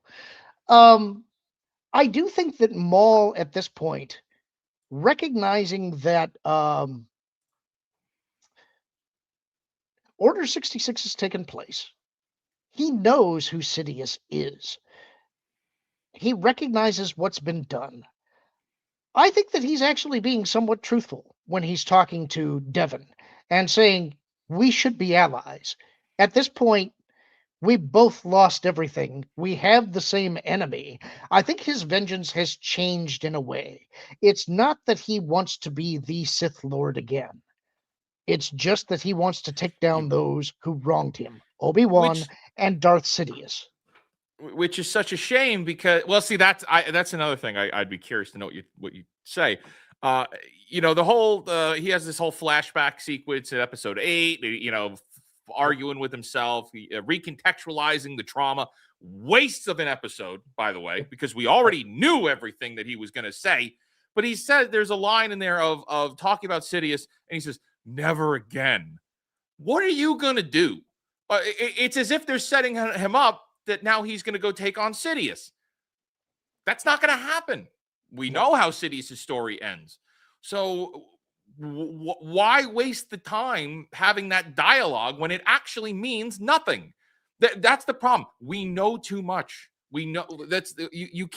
I do think that Maul, at this point, recognizing that Order 66 has taken place, he knows who Sidious is. He recognizes what's been done. I think that he's actually being somewhat truthful when he's talking to Devon and saying, we should be allies. At this point, we both lost everything. We have the same enemy. I think his vengeance has changed in a way. It's not that he wants to be the Sith Lord again. It's just that he wants to take down those who wronged him. Obi-Wan and Darth Sidious. Which is such a shame because, well, see, that's another thing I'd be curious to know what you say. The whole he has this whole flashback sequence in episode 8. Arguing with himself, recontextualizing the trauma. Wastes of an episode, by the way, because we already knew everything that he was going to say. But he said there's a line in there of talking about Sidious, and he says, "Never again." What are you going to do? It's as if they're setting him up that now he's going to go take on Sidious. That's not going to happen. We know how Sidious's story ends. So why waste the time having that dialogue when it actually means nothing? That's the problem. We know too much. We know they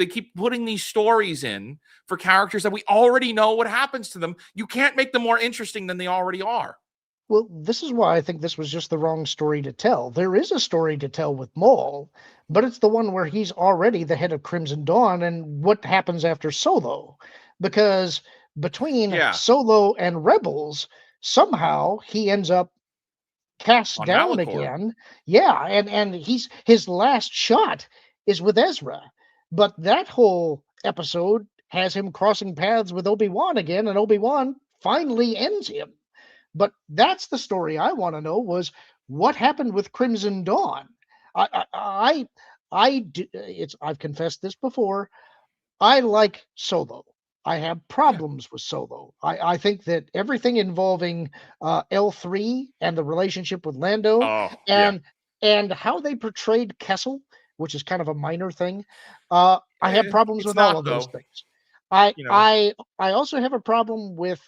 keep putting these stories in for characters that we already know what happens to them. You can't make them more interesting than they already are. Well, this is why I think this was just the wrong story to tell. There is a story to tell with Maul, but it's the one where he's already the head of Crimson Dawn and what happens after Solo. Because between Solo and Rebels, somehow he ends up cast on down Malachor again. Yeah, and his last shot is with Ezra. But that whole episode has him crossing paths with Obi-Wan again, and Obi-Wan finally ends him. But that's the story I want to know, was what happened with Crimson Dawn. I've confessed this before. I like Solo. I have problems with Solo. I think that everything involving L3 and the relationship with Lando and how they portrayed Kessel, which is kind of a minor thing, I have problems with all of those things. I also have a problem with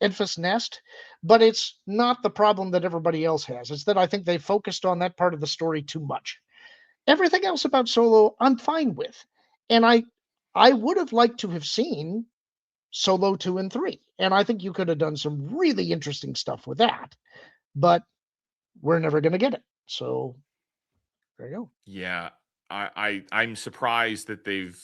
Enfys Nest, but it's not the problem that everybody else has. It's that I think they focused on that part of the story too much. Everything else about Solo, I'm fine with. And I would have liked to have seen Solo 2 and 3. And I think you could have done some really interesting stuff with that. But we're never going to get it. So there you go. Yeah, I'm surprised that they've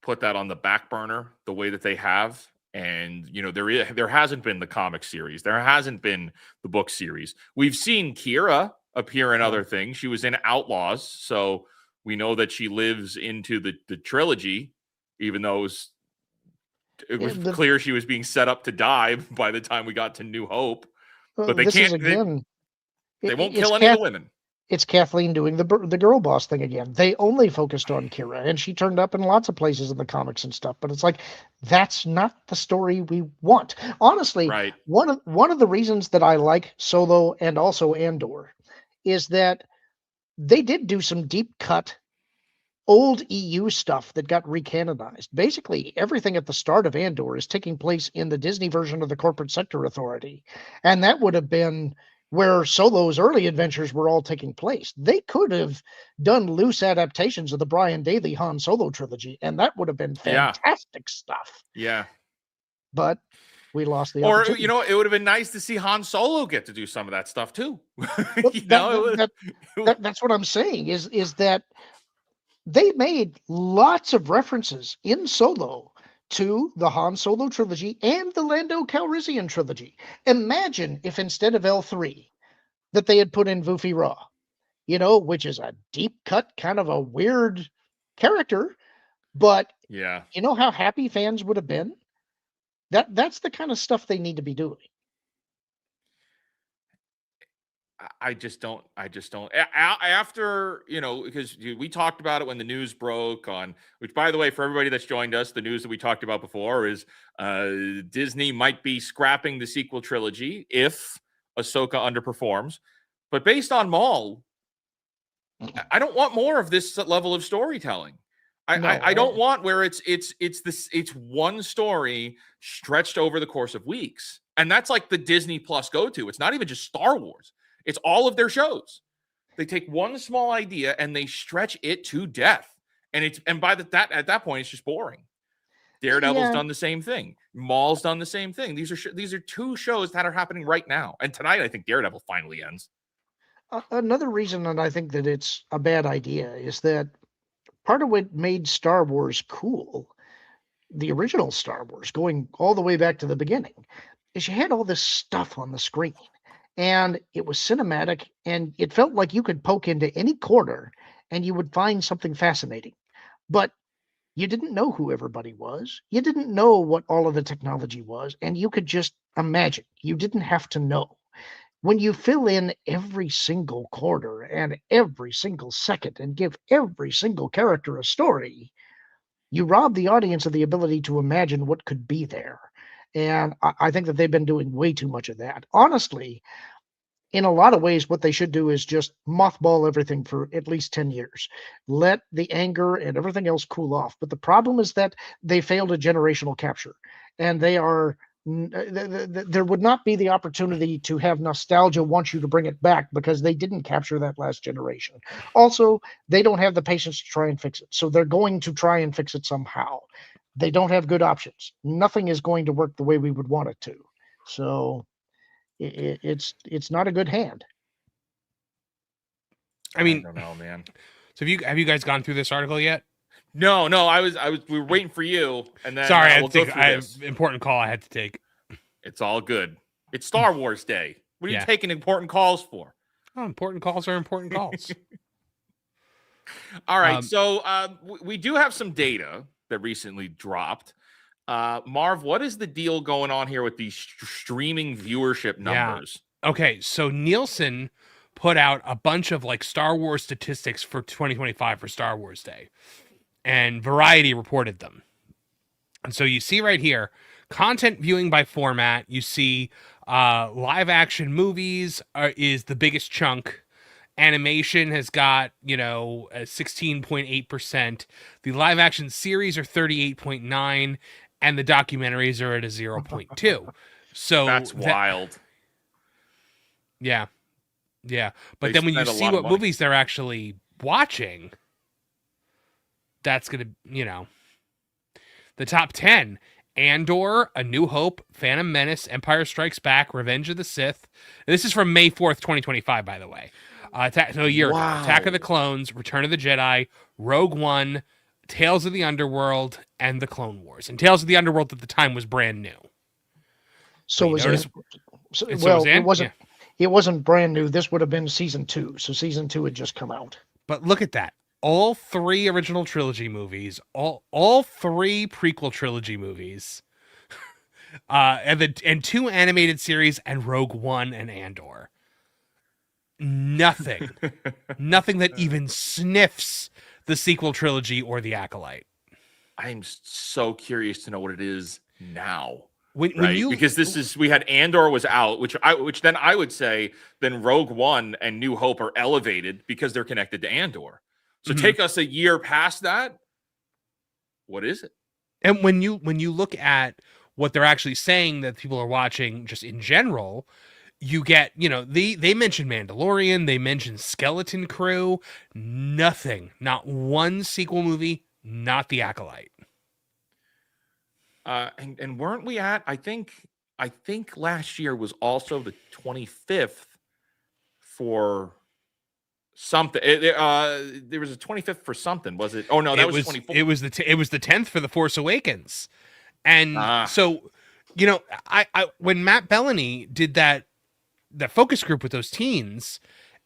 put that on the back burner the way that they have. And, there hasn't been the comic series. There hasn't been the book series. We've seen Kira appear in other things. She was in Outlaws. So we know that she lives into the trilogy, even though it was clear she was being set up to die by the time we got to New Hope. But they this is can't. again. They won't It's kill any of the women. It's Kathleen doing the girl boss thing again. They only focused on Kira, and she turned up in lots of places in the comics and stuff. But it's like that's not the story we want. Honestly, Right. one of the reasons that I like Solo and also Andor is that they did do some deep cut old EU stuff that got recanonized. Basically, everything at the start of Andor is taking place in the Disney version of the Corporate Sector Authority. And that would have been where Solo's early adventures were all taking place. They could have done loose adaptations of the Brian Daley Han Solo trilogy, and that would have been fantastic stuff. Yeah. But we lost the Or, opportunity. it would have been nice to see Han Solo get to do some of that stuff too. That's what I'm saying is that they made lots of references in Solo to the Han Solo trilogy and the Lando Calrissian trilogy. Imagine if instead of L3 that they had put in Vufi Ra, which is a deep cut, kind of a weird character, but yeah, you know how happy fans would have been? That's the kind of stuff they need to be doing. I just don't. After, because we talked about it when the news broke which, by the way, for everybody that's joined us, the news that we talked about before is Disney might be scrapping the sequel trilogy if Ahsoka underperforms. But based on Maul, I don't want more of this level of storytelling. I don't want where it's one story stretched over the course of weeks. And that's like the Disney Plus go-to. It's not even just Star Wars. It's all of their shows. They take one small idea and they stretch it to death. And at that point, it's just boring. Daredevil's done the same thing. Maul's done the same thing. These are two shows that are happening right now. And tonight, I think Daredevil finally ends. Another reason that I think that it's a bad idea is that part of what made Star Wars cool, the original Star Wars, going all the way back to the beginning, is you had all this stuff on the screen. And it was cinematic, and it felt like you could poke into any corner and you would find something fascinating. But you didn't know who everybody was. You didn't know what all of the technology was, and you could just imagine. You didn't have to know. When you fill in every single corner and every single second and give every single character a story, you rob the audience of the ability to imagine what could be there. And I think that they've been doing way too much of that. Honestly, in a lot of ways, what they should do is just mothball everything for at least 10 years. Let the anger and everything else cool off. But the problem is that they failed a generational capture. And there would not be the opportunity to have nostalgia want you to bring it back because they didn't capture that last generation. Also, they don't have the patience to try and fix it. So they're going to try and fix it somehow. They don't have good options. Nothing is going to work the way we would want it to. So it's not a good hand. I mean, I don't know, man. So have you guys gone through this article yet? No. We were waiting for you, and then sorry, I have important call I had to take. It's all good. It's Star Wars Day. What are you taking important calls for? Oh, important calls are important calls. All right, so we do have some data that recently dropped. Marv, what is the deal going on here with these streaming viewership numbers? Yeah. Okay, so Nielsen put out a bunch of Star Wars statistics for 2025 for Star Wars Day, and Variety reported them. And so you see right here, content viewing by format, you see live action movies is the biggest chunk. Animation has got, 16.8%. The live action series are 38.9%, and the documentaries are at a 0.2%. So that's wild. Yeah. But then when you see what movies they're actually watching, that's going to, the top 10: Andor, A New Hope, Phantom Menace, Empire Strikes Back, Revenge of the Sith. This is from May 4th, 2025, by the way. A year ago. Attack of the Clones, Return of the Jedi, Rogue One, Tales of the Underworld, and The Clone Wars. And Tales of the Underworld at the time was brand new. So was it? It wasn't brand new. This would have been season 2. So season 2 had just come out. But look at that. All 3 original trilogy movies, all 3 prequel trilogy movies, and 2 animated series and Rogue One and Andor. Nothing that even sniffs the sequel trilogy or the Acolyte. I'm so curious to know what it is now. When you, because we had Andor was out, which then I would say then Rogue One and New Hope are elevated because they're connected to Andor. So take us a year past that. What is it? And when you look at what they're actually saying that people are watching just in general, you get, they mentioned Mandalorian, they mentioned Skeleton Crew, nothing, not one sequel movie, not the Acolyte. And weren't we at, I think last year was also the 25th for something. There was a 25th for something, was it? Oh no, that was 24th. It was the 10th for The Force Awakens. And so, I when Matt Bellany did that focus group with those teens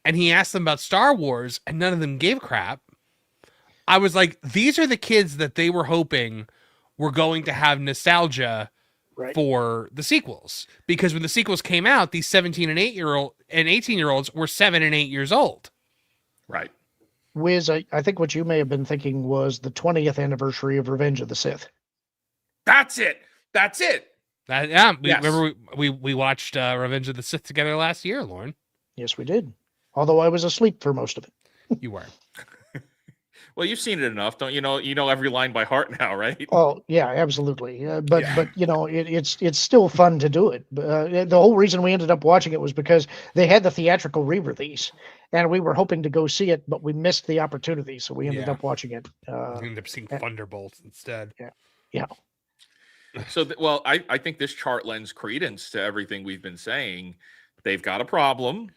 and he asked them about Star Wars and none of them gave crap, I was like, these are the kids that they were hoping were going to have nostalgia for the sequels, because when the sequels came out, these 17 and 18-year-olds were 7 and 8 years old. Right. Wiz, I think what you may have been thinking was the 20th anniversary of Revenge of the Sith. That's it. Remember we watched Revenge of the Sith together last year, Lauren. Yes, we did. Although I was asleep for most of it. You were. Well, you've seen it enough, don't you know? You know every line by heart now, right? Oh yeah, absolutely. But it's still fun to do it. The whole reason we ended up watching it was because they had the theatrical re-release, and we were hoping to go see it, but we missed the opportunity, so we ended up watching it. We ended up seeing Thunderbolts instead. Yeah. So, I think this chart lends credence to everything we've been saying. They've got a problem.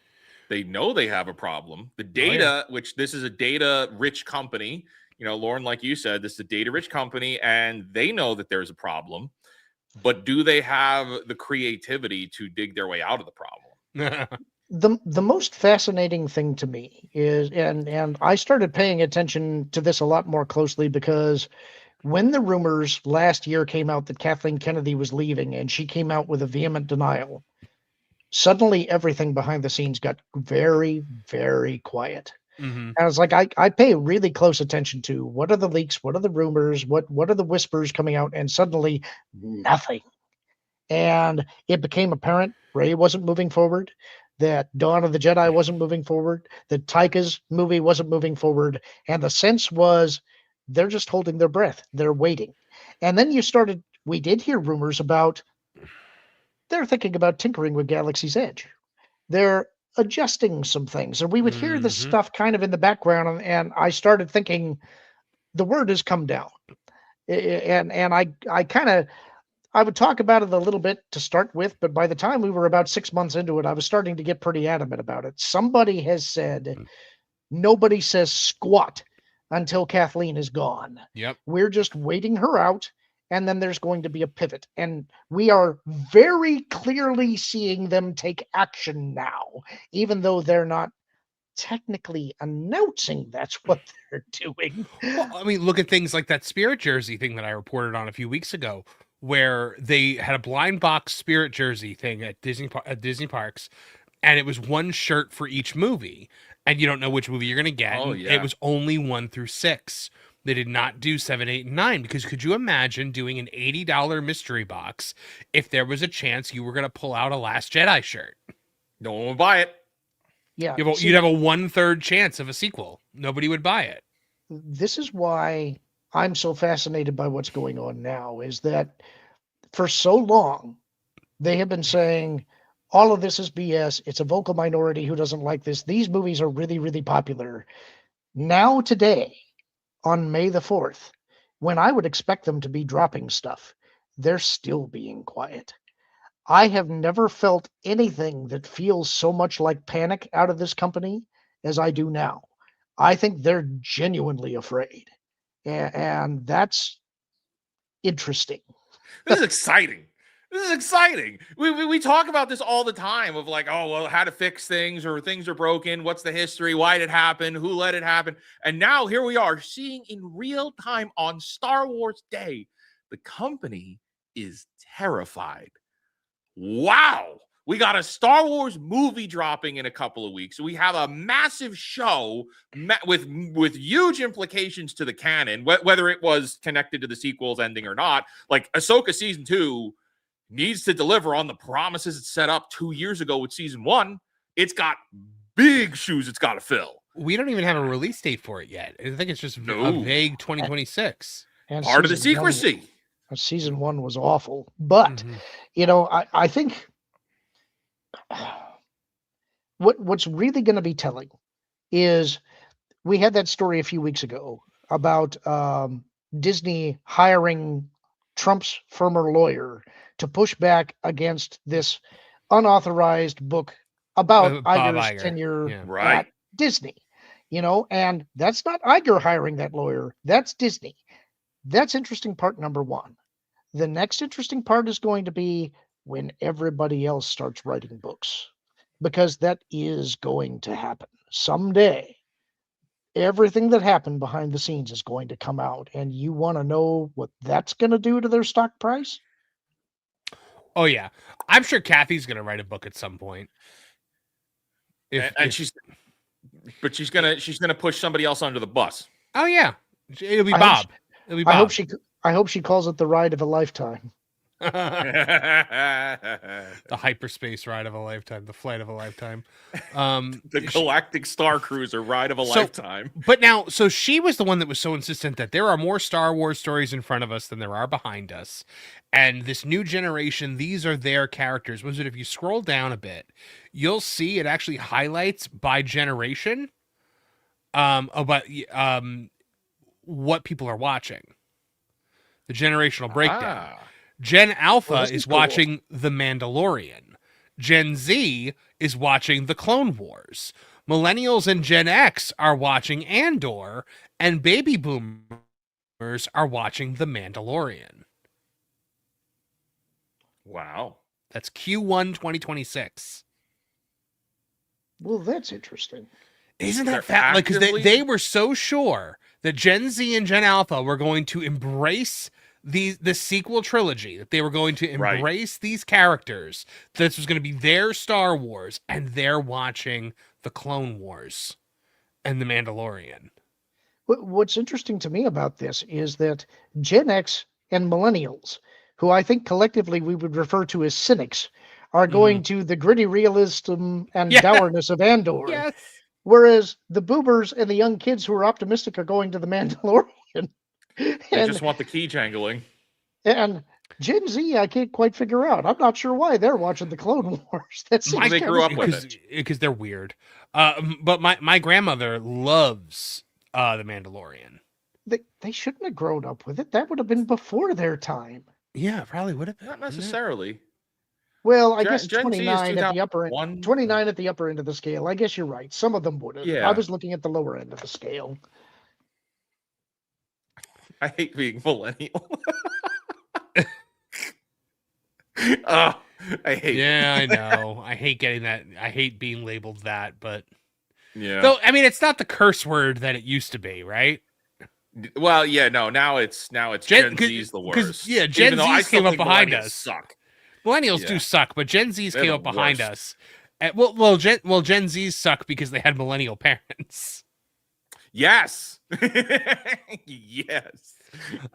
They know they have a problem. The data, which this is a data-rich company, Lauren, like you said, this is a data-rich company, and they know that there's a problem. But do they have the creativity to dig their way out of the problem? The most fascinating thing to me is, and I started paying attention to this a lot more closely, because when the rumors last year came out that Kathleen Kennedy was leaving and she came out with a vehement denial, suddenly everything behind the scenes got very, very quiet. And I was like, I pay really close attention to what are the leaks, what are the rumors, what are the whispers coming out, and suddenly nothing. And it became apparent Rey wasn't moving forward, that Dawn of the Jedi wasn't moving forward, that Taika's movie wasn't moving forward, and the sense was they're just holding their breath, they're waiting. And then we did hear rumors about they're thinking about tinkering with Galaxy's Edge. They're adjusting some things. And we would hear this stuff kind of in the background. And I started thinking the word has come down. And I would talk about it a little bit to start with, but by the time we were about 6 months into it, I was starting to get pretty adamant about it. Somebody has said, nobody says squat until Kathleen is gone. Yep. We're just waiting her out. And then there's going to be a pivot. And we are very clearly seeing them take action now, even though they're not technically announcing that's what they're doing. Well, I mean, look at things like that Spirit jersey thing that I reported on a few weeks ago, where they had a blind box Spirit jersey thing at Disney parks, and it was one shirt for each movie, and you don't know which movie you're going to get. Oh, yeah. It was only 1 through 6. They did not do 7, 8, and 9, because could you imagine doing an $80 mystery box if there was a chance you were going to pull out a Last Jedi shirt? No one would buy it. Yeah. You'd have a 1/3 chance of a sequel. Nobody would buy it. This is why I'm so fascinated by what's going on now, is that for so long, they have been saying, all of this is BS. It's a vocal minority who doesn't like this. These movies are really, really popular. Now today, on May the 4th, when I would expect them to be dropping stuff, they're still being quiet. I have never felt anything that feels so much like panic out of this company as I do now. I think they're genuinely afraid. And that's interesting. This is exciting. This is exciting. We talk about this all the time of like, oh, well, how to fix things, or things are broken. What's the history? Why did it happen? Who let it happen? And now here we are seeing in real time on Star Wars Day, the company is terrified. Wow. We got a Star Wars movie dropping in a couple of weeks. We have a massive show with huge implications to the canon, whether it was connected to the sequel's ending or not. Like Ahsoka season 2 needs to deliver on the promises it set up 2 years ago with season 1. It's got big shoes it's got to fill. We don't even have a release date for it yet. I think it's just a vague 2026. And part of the secrecy. Season 1 was awful. But, I think what's really going to be telling is we had that story a few weeks ago about Disney hiring Trump's former lawyer to push back against this unauthorized book about Iger's tenure at Disney. And that's not Iger hiring that lawyer. That's Disney. That's interesting part number one. The next interesting part is going to be when everybody else starts writing books, because that is going to happen someday. Everything that happened behind the scenes is going to come out, and you want to know what that's going to do to their stock price? Oh yeah, I'm sure Kathy's going to write a book at some point. She's gonna push somebody else under the bus. Oh yeah, it'll be Bob. I hope she calls it the ride of a lifetime. The hyperspace ride of a lifetime, the flight of a lifetime, the galactic star cruiser ride of a lifetime. But now, so she was the one that was so insistent that there are more Star Wars stories in front of us than there are behind us, and this new generation, these are their characters. Was it if you scroll down a bit, you'll see it actually highlights by generation, about what people are watching, the generational breakdown. Gen Alpha is watching The Mandalorian. Gen Z is watching The Clone Wars. Millennials and Gen X are watching Andor, and baby boomers are watching The Mandalorian. Wow. That's Q1 2026. Well, that's interesting. Isn't that fat? Like, because they were so sure that Gen Z and Gen Alpha were going to embrace the sequel trilogy, that they were going to embrace these characters, this was going to be their Star Wars, and they're watching The Clone Wars and The Mandalorian. What's interesting to me about this is that Gen X and millennials, who I think collectively we would refer to as cynics, are going to the gritty realism and dourness of Andor. Yes. Whereas the boomers and the young kids who are optimistic are going to The Mandalorian. They just want the key jangling. And Gen Z, I can't quite figure out. I'm not sure why they're watching the Clone Wars. That's they grew up with it. Because they're weird. But my grandmother loves The Mandalorian. They shouldn't have grown up with it. That would have been before their time. Yeah, probably would have been. Not necessarily. Well, I guess Gen 29 at the upper end. 29 at the upper end of the scale. I guess you're right. Some of them would have. Yeah. I was looking at the lower end of the scale. I hate being millennial. I hate. Yeah, I know. I hate getting that. I hate being labeled that. But yeah. Though, I mean, it's not the curse word that it used to be, right? Well, yeah, no. Now it's Gen Z's the worst. Yeah, Gen Z's came up behind us. Suck. Millennials do suck, but Gen Z's came up behind us. Well, Gen Z's suck because they had millennial parents. Yes. Yes.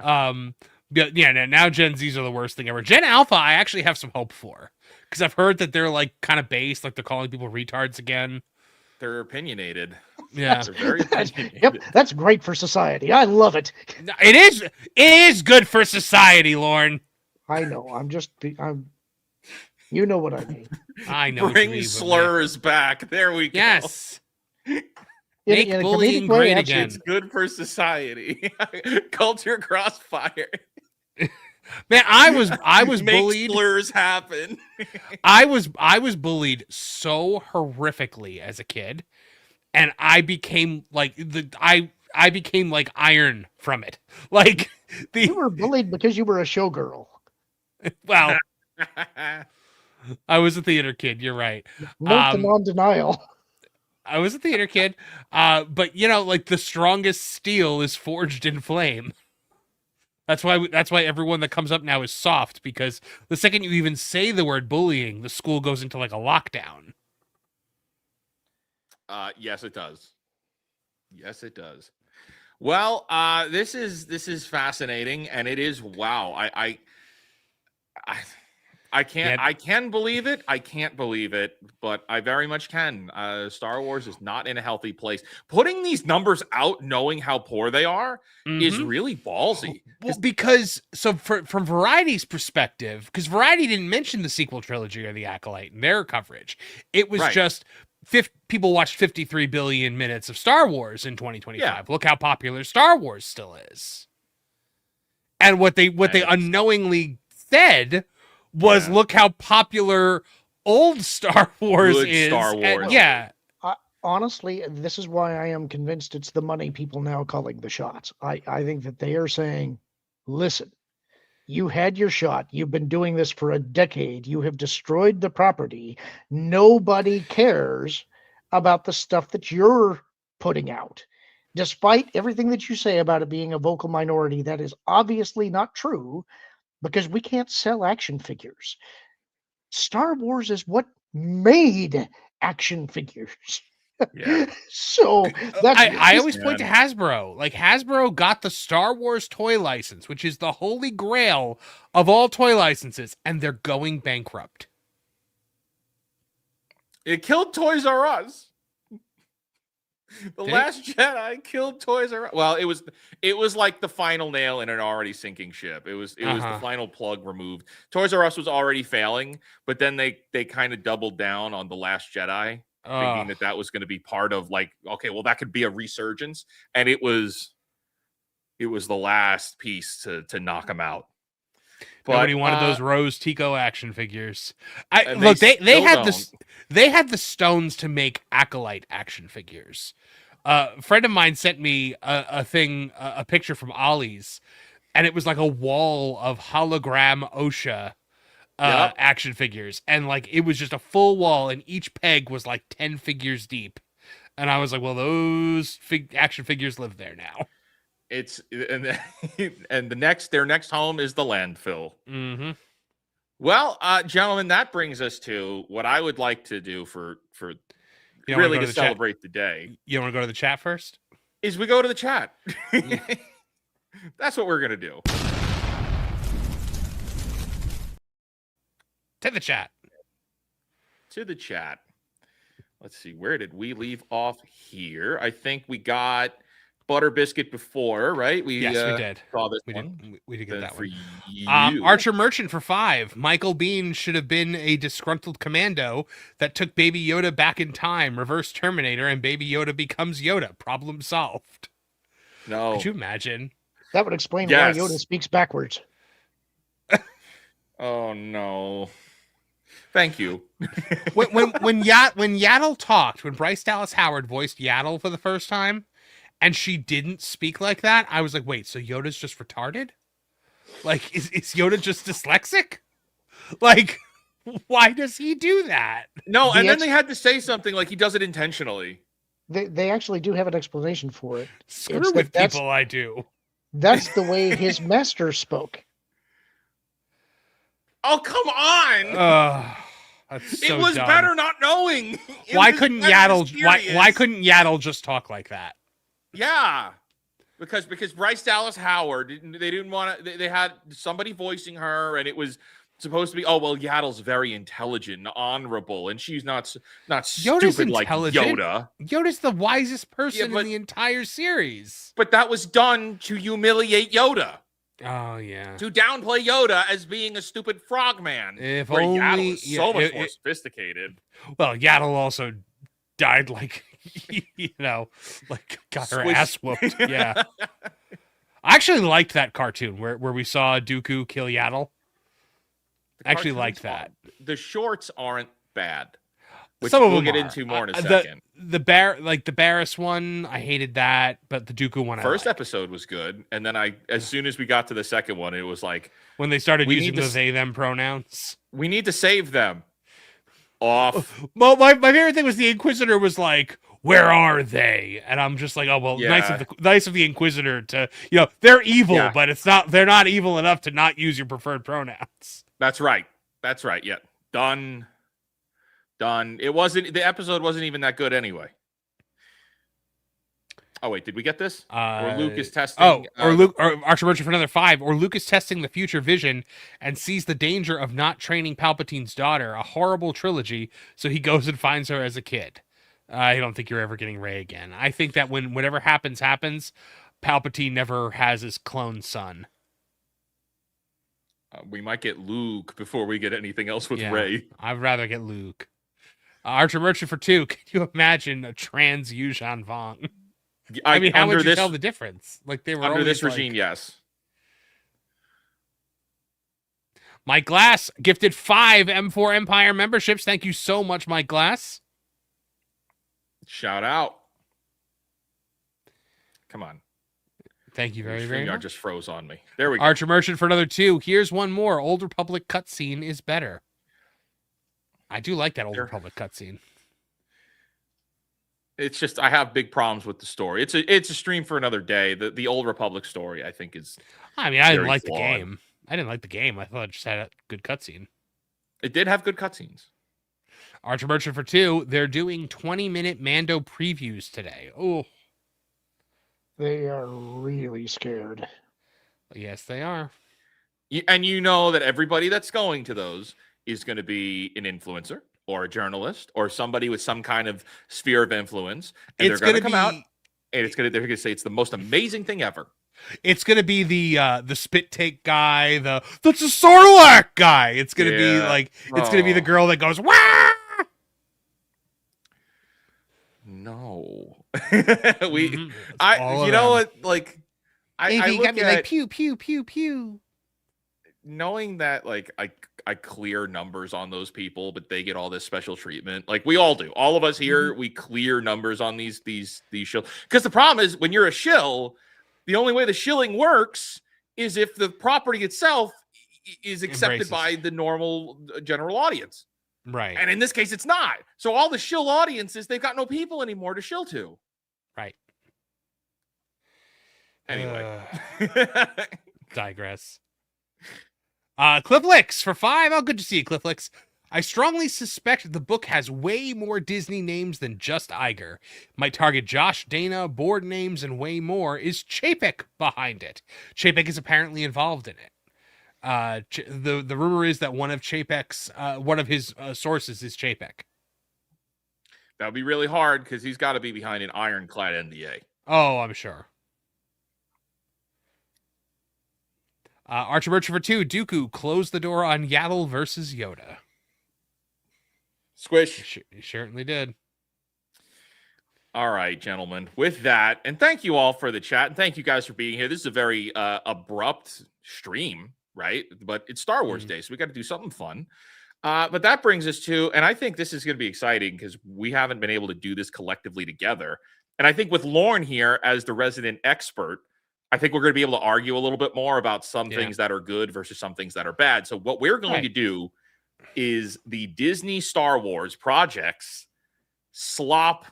Yeah, now Gen Z's are the worst thing ever. Gen Alpha, I actually have some hope for, because I've heard that they're like kind of based, like they're calling people retards again. They're opinionated. Yeah, they're very opinionated. Yep, that's great for society. I love it. It is good for society, Lorne. I know. You know what I mean. I know. Bring slurs back. There we go. Yes. Make bullying great again. It's good for society. Culture Crossfire. Man, I was Make bullied. Slurs happen. I was bullied so horrifically as a kid, and I became like I became like iron from it. Like you were bullied because you were a showgirl. Well, I was a theater kid. You're right. Note the non-denial. I was a theater kid, but like the strongest steel is forged in flame. That's why everyone that comes up now is soft, because the second you even say the word bullying, the school goes into like a lockdown. Yes, it does. Yes, it does. Well, this is fascinating, and it is wow. I can't. I can believe it. I can't believe it, but I very much can. Star Wars is not in a healthy place. Putting these numbers out, knowing how poor they are, is really ballsy. Well, because from Variety's perspective, because Variety didn't mention the sequel trilogy or the Acolyte in their coverage, it was just people watched 53 billion minutes of Star Wars in 2025. Yeah. Look how popular Star Wars still is. And what they unknowingly said was, look how popular old Star Wars is. Star Wars. And, honestly, this is why I am convinced it's the money people now calling the shots. I think that they are saying, listen, you had your shot. You've been doing this for a decade. You have destroyed the property. Nobody cares about the stuff that you're putting out. Despite everything that you say about it being a vocal minority, that is obviously not true, because we can't sell action figures. Star Wars is what made action figures. Yeah. So I always point to Hasbro. Like, Hasbro got the Star Wars toy license, which is the holy grail of all toy licenses, and they're going bankrupt. It killed Toys R Us. The Last Jedi killed Toys R Us. Well, it was like the final nail in an already sinking ship. It was the final plug removed. Toys R Us was already failing, but then they kind of doubled down on The Last Jedi, thinking that was going to be part of, like, okay, well, that could be a resurgence, and it was the last piece to knock them out. But, nobody wanted those Rose Tico action figures. Look, they had the stones to make Acolyte action figures. A friend of mine sent me a picture from Ollie's, and it was like a wall of hologram OSHA action figures, and like it was just a full wall, and each peg was like 10 figures deep. And I was like, well, those action figures live there now. And their next home is the landfill. Mm-hmm. Well, gentlemen, that brings us to what I would like to do for really to celebrate the day. You want to go to the chat first? Is we go to the chat. That's what we're gonna do. To the chat. To the chat. Let's see. Where did we leave off here? I think we got Butter Biscuit before, right? Yes, we did. Saw this we did get that one. You. Archer Merchant for 5. Michael Biehn should have been a disgruntled commando that took Baby Yoda back in time. Reverse Terminator, and Baby Yoda becomes Yoda. Problem solved. No. Could you imagine? That would explain why Yoda speaks backwards. Oh no. Thank you. when Yaddle talked, when Bryce Dallas Howard voiced Yaddle for the first time, and she didn't speak like that, I was like, wait, so Yoda's just retarded? Like, is Yoda just dyslexic? Like, why does he do that? No, and then they had to say something like he does it intentionally. They actually do have an explanation for it. Screw with people, I do. That's the way his master spoke. Oh, come on! That's so it was dumb. better not knowing. Why couldn't Yaddle just talk like that? Yeah, because Bryce Dallas Howard they didn't want to. They had somebody voicing her, and it was supposed to be, oh well, Yaddle's very intelligent, and honorable, and she's not stupid like Yoda. Yoda's the wisest person in the entire series. But that was done to humiliate Yoda. Oh yeah, to downplay Yoda as being a stupid frogman. If where only Yaddle is so much more sophisticated. Well, Yaddle also died like like got her ass whooped. Yeah, I actually liked that cartoon where we saw Dooku kill Yaddle. I actually liked that. The shorts aren't bad, which some of we'll them get are. into more in a second. The Barris one, I hated that, but the Dooku one, first episode was good, and then as soon as we got to the second one, it was like when they started using the they them pronouns. We need to save them off. Well, my favorite thing was the Inquisitor was like, where are they? And I'm just like, oh well, Yeah. nice of the Inquisitor to, they're evil, Yeah. but they're not evil enough to not use your preferred pronouns. That's right. Yeah. Done. The episode wasn't even that good anyway. Oh wait, did we get this? Or Luke is testing. Or Archimurchant for another 5. Or Luke is testing the future vision and sees the danger of not training Palpatine's daughter. A horrible trilogy. So he goes and finds her as a kid. I don't think you're ever getting Rey again. I think that whatever happens, Palpatine never has his clone son. We might get Luke before we get anything else with Rey. I'd rather get Luke. Archimurchant for 2. Can you imagine a trans Yuuzhan Vong? I mean, how would you tell the difference? Like they were under this regime, yes. Mike Glass gifted 5 M4 Empire memberships. Thank you so much, Mike Glass. Shout out. Come on. Thank you very much. Just froze on me. There we go. Archimurchant for another 2. Here's one more. Old Republic cutscene is better. I do like that Old Republic cutscene. It's just I have big problems with the story. It's a stream for another day. The Old Republic story, I think, is. I mean, I didn't like the game. I thought it just had a good cutscene. It did have good cutscenes. Archimurchant for 2. They're doing 20-minute Mando previews today. Oh, they are really scared. Yes, they are. And you know that everybody that's going to those is going to be an influencer or a journalist or somebody with some kind of sphere of influence, and they're going to come out and they're going to say it's the most amazing thing ever. It's going to be the spit take guy, that's a Sarlacc guy. It's going to be like it's going to be the girl that goes wah. No, you know what? Like, I got me like pew pew pew pew. Knowing that, like, I clear numbers on those people, but they get all this special treatment. Like we all do. All of us here, we clear numbers on these shills. Because the problem is when you're a shill, the only way the shilling works is if the property itself is accepted by the normal general audience. Right. And in this case, it's not. So all the shill audiences, they've got no people anymore to shill to. Right. Anyway. Digress. Clifflix for 5. Oh, good to see you, Clifflix. I strongly suspect the book has way more Disney names than just Iger. Might target Josh, Dana, board names, and way more. Is Chapek behind it? Chapek is apparently involved in it. The rumor is that one of Chapek's one of his sources is Chapek. That would be really hard because he's got to be behind an ironclad NDA. Oh, I'm sure. Archimurchant for 2. Dooku closed the door on Yaddle versus Yoda. Squish. He certainly did. All right, gentlemen. With that, and thank you all for the chat, and thank you guys for being here. This is a very abrupt stream, right? But it's Star Wars Day, so we got to do something fun. But that brings us to, and I think this is going to be exciting because we haven't been able to do this collectively together. And I think with Lauren here as the resident expert, I think we're going to be able to argue a little bit more about some things that are good versus some things that are bad. So what we're going to do is the Disney Star Wars projects slop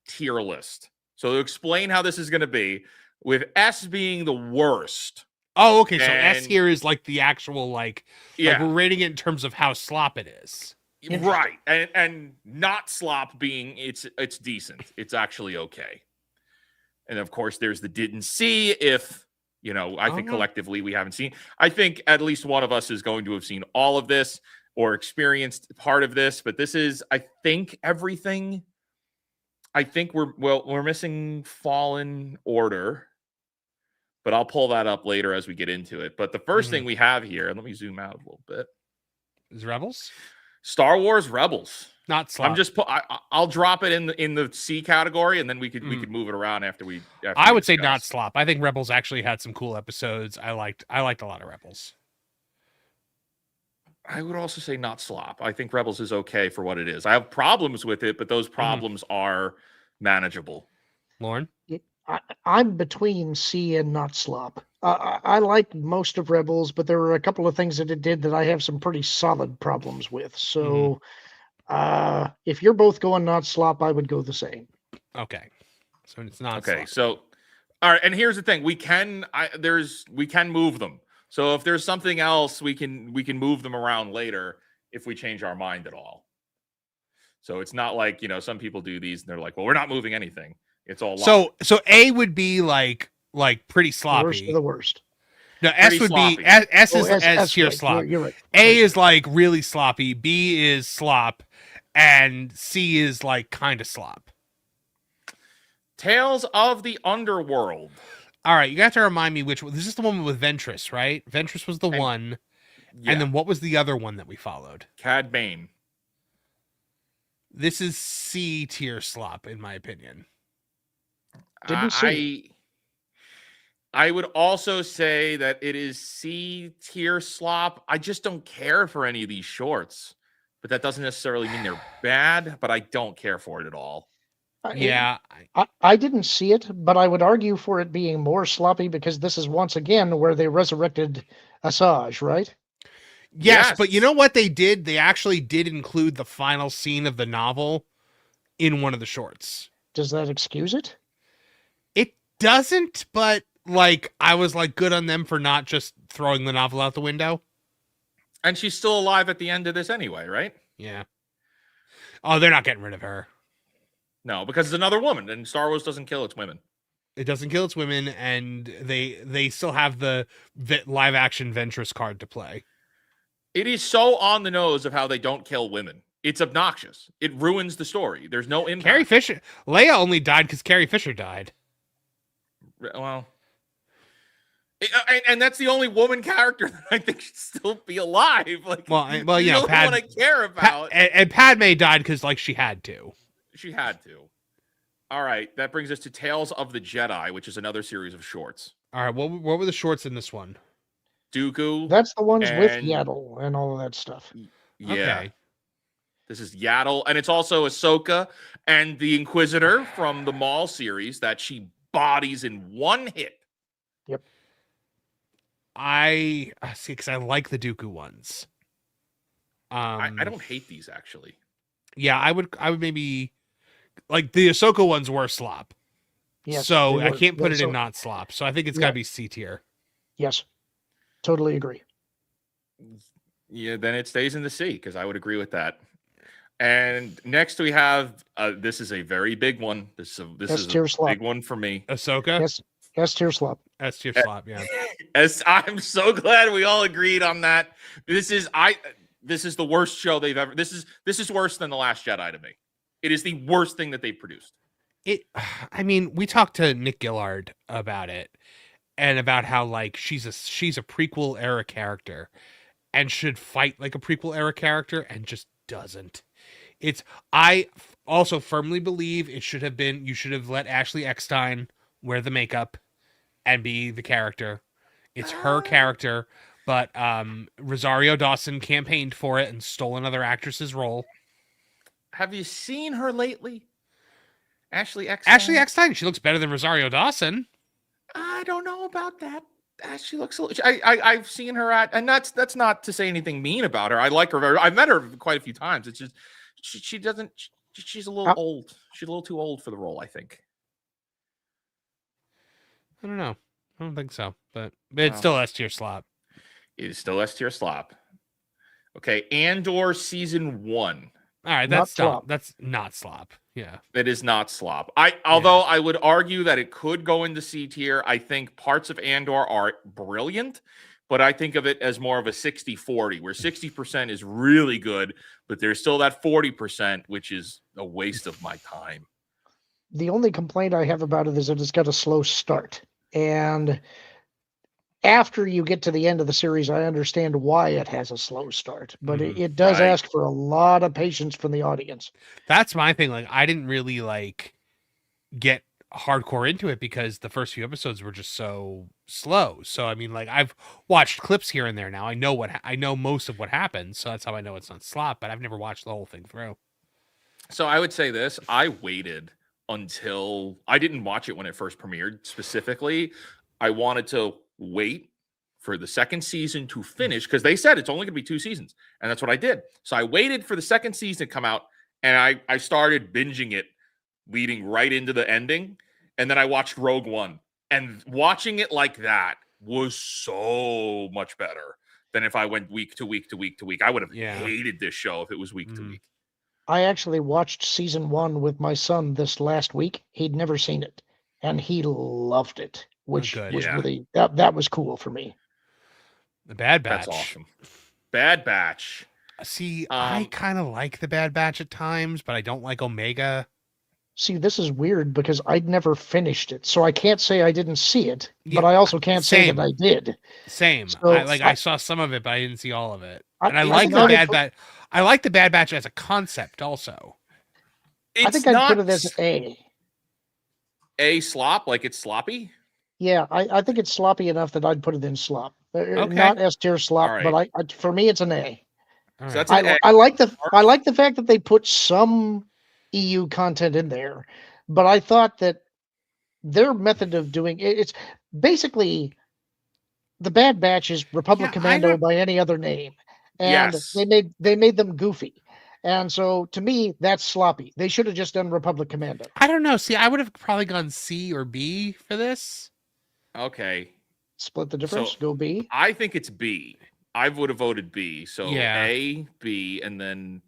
tier list. So to explain how this is going to be, with S being the worst. Oh, okay. So S here is like the actual, like we're rating it in terms of how slop it is. Right. And not slop being it's decent. It's actually okay. And of course, there's the didn't see if, I think collectively we haven't seen. I think at least one of us is going to have seen all of this or experienced part of this. But this is, I think, everything. I think we're missing Fallen Order. But I'll pull that up later as we get into it. But the first thing we have here, and let me zoom out a little bit. Is Rebels? Star Wars Rebels. Not slop. I'm just I'll drop it in the C category, and then we could move it around after we. I would say not slop. I think Rebels actually had some cool episodes. I liked a lot of Rebels. I would also say not slop. I think Rebels is okay for what it is. I have problems with it, but those problems are manageable. Lauren? I'm between C and not slop. I like most of Rebels, but there were a couple of things that it did that I have some pretty solid problems with. So if you're both going not slop, I would go the same. Okay. So it's not Okay, sloppy. so all right, and here's the thing: we can move them. So if there's something else, we can move them around later if we change our mind at all. So it's not like some people do these and they're like, well, we're not moving anything. It's all locked. So A would be like pretty sloppy. Worst of the worst. No, S Pretty would sloppy. be S is S S tier right. slop. You're right. A is like really sloppy. B is slop, and C is like kind of slop. Tales of the Underworld. All right, you got to remind me which one. This is the one with Ventress, right? Ventress was the one, Yeah. and then what was the other one that we followed? Cad Bane. This is C tier slop, in my opinion. Didn't see. I would also say that it is C tier slop. I just don't care for any of these shorts, but that doesn't necessarily mean they're bad. But I don't care for it at all. Yeah, I didn't see it, but I would argue for it being more sloppy because this is once again where they resurrected Asajj, right? yes, but you know what they did? They actually did include the final scene of the novel in one of the shorts. Does that excuse it? It doesn't, but like I was like good on them for not just throwing the novel out the window. And she's still alive at the end of this anyway, right? Yeah. Oh, they're not getting rid of her. No, because it's another woman, and Star Wars doesn't kill its women. It doesn't kill its women, and they still have the live action Ventress card to play. It is so on the nose of how they don't kill women. It's obnoxious. It ruins the story. There's no impact. Carrie Fisher, Leia only died because Carrie Fisher died. Well, and that's the only woman character that I think should still be alive. Like, Well, the you know, only one I care about. And Padme died because like she had to. She had to. All right, that brings us to Tales of the Jedi, which is another series of shorts. All right, what were the shorts in this one? Dooku. That's the ones with and- Yaddle and all of that stuff. Yeah. Okay. This is Yaddle, and it's also Ahsoka and the Inquisitor from the Maul series that she bodies in one hit. Yep. I see because I like the Dooku ones. I don't hate these actually. Yeah, I would maybe like the Ahsoka ones were slop. Yes, so they I were. can't put it So- in not slop. So I think it's Yeah. got to be C tier. Yes, totally agree. Yeah, then it stays in the C because I would agree with that. And next we have this is a very big one. This is S-tier a slop. big one for me. Ahsoka, S tier slop. S tier slop. Yeah. As I'm so glad we all agreed on that. This is the worst show they've ever. This is worse than The Last Jedi to me. It is the worst thing that they've produced. I mean, we talked to Nick Gillard about it and about how like she's a prequel era character and should fight like a prequel era character and just doesn't. I also firmly believe it should have been, you should have let Ashley Eckstein wear the makeup and be the character. It's her character, but Rosario Dawson campaigned for it and stole another actress's role. Have you seen her lately? Ashley Eckstein? Ashley Eckstein, she looks better than Rosario Dawson. I don't know about that. She looks a little. I've seen her at, and that's not to say anything mean about her. I like her. I've met her quite a few times. It's just she doesn't. She's a little old. She's a little too old for the role, I think. I don't know. I don't think so, but it's still S tier slop. It is still S tier slop. Okay, Andor season 1. All right, Not that's slop. That's not slop. Yeah. It is not slop. Although I would argue that it could go into C tier. I think parts of Andor are brilliant, but I think of it as more of a 60-40, where 60% is really good, but there's still that 40%, which is a waste of my time. The only complaint I have about it is that it's got a slow start. And after you get to the end of the series, I understand why it has a slow start, but it does Right. ask for a lot of patience from the audience. That's my thing. Like, I didn't really like get hardcore into it because the first few episodes were just so slow. So I mean, like, I've watched clips here and there now. I know most of what happens, so that's how I know it's not slop. But I've never watched the whole thing through. So I would say this. I waited until I didn't watch it when it first premiered specifically. I wanted to wait for the second season to finish because they said it's only going to be 2 seasons. And that's what I did. So I waited for the second season to come out and I started binging it leading right into the ending, and then I watched Rogue One, and watching it like that was so much better than if I went week to week to week to week. I would have hated this show if it was week to week. I actually watched season 1 with my son this last week. He'd never seen it, and he loved it, which was really that was cool for me. The Bad Batch. That's awesome. Bad Batch. See, I kind of like the Bad Batch at times, but I don't like Omega. See, this is weird because I'd never finished it, so I can't say I didn't see it, but I also can't say that I did. Same. So, I saw some of it, but I didn't see all of it. And I like the Bad Batch. I like the Bad Batch as a concept, also. I think I'd put it as A. A slop, like it's sloppy. Yeah, I think it's sloppy enough that I'd put it in slop. Not S tier slop, but for me it's an A. So that's an A. I like the fact that they put some EU content in there, but I thought that their method of doing it's basically the Bad Batch is Republic Commando by any other name, and they made them goofy, and so to me that's sloppy. They should have just done Republic Commando. I don't know. See, I would have probably gone C or B for this. Okay, split the difference. Go B. I think it's B. I would have voted B. So A, B, and then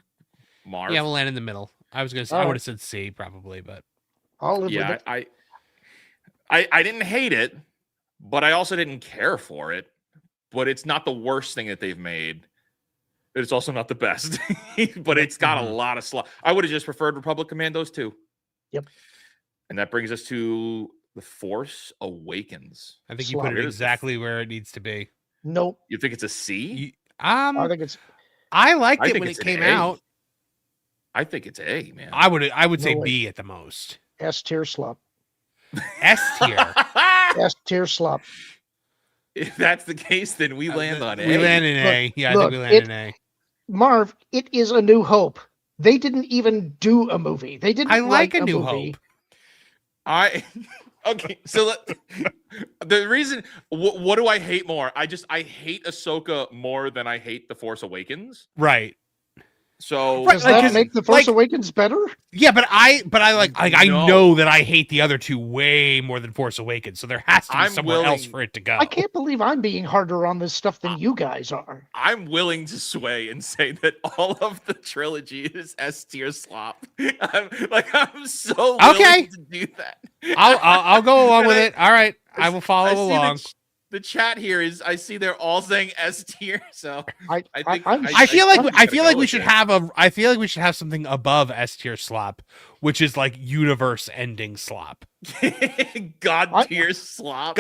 Marv. Yeah, we'll land in the middle. I was gonna say I would have said C probably, but I'll live with it. I didn't hate it, but I also didn't care for it. But it's not the worst thing that they've made. It's also not the best, but it's got a lot of slop. I would have just preferred Republic Commandos too. Yep. And that brings us to The Force Awakens. I think you put it exactly where it needs to be. Nope. You think it's a C? I think it's. I liked it when it came out. I think it's A, man. I would say B at the most. S tier slop. S tier. S tier slop. If that's the case, then we land on A. We land in A. Yeah, I think we land in A. Marv, it is A New Hope. They didn't even do a movie. They didn't. I like A New movie. Hope. Okay, so the reason, what do I hate more? I hate Ahsoka more than I hate The Force Awakens. Right. So does that make The Force Awakens better? Yeah, but I know that I hate the other two way more than Force Awakens, so there has to be somewhere else for it to go. I can't believe I'm being harder on this stuff than you guys are. I'm willing to sway and say that all of the trilogy is S tier slop. I'm so willing to do that. I'll go along with it. All right, I will follow along. The chat here is, I see they're all saying S tier, so I feel like we should have something above S tier slop, which is like universe ending slop. God tier slop.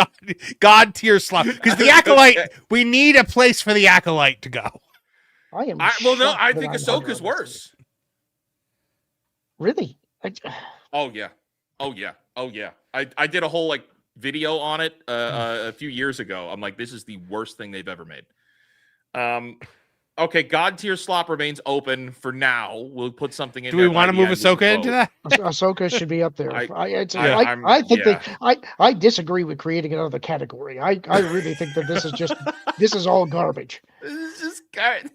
God tier slop. Because the Acolyte, we need a place for the Acolyte to go. I think Ahsoka's worse. Really? Oh yeah. I did a whole video on it a few years ago. I'm like, this is the worst thing they've ever made. Okay, God tier slop remains open for now. We'll put something in. Do we want to move Ahsoka into that? Ahsoka should be up there. I disagree with creating another category. I really think that this is all garbage. This is just garbage.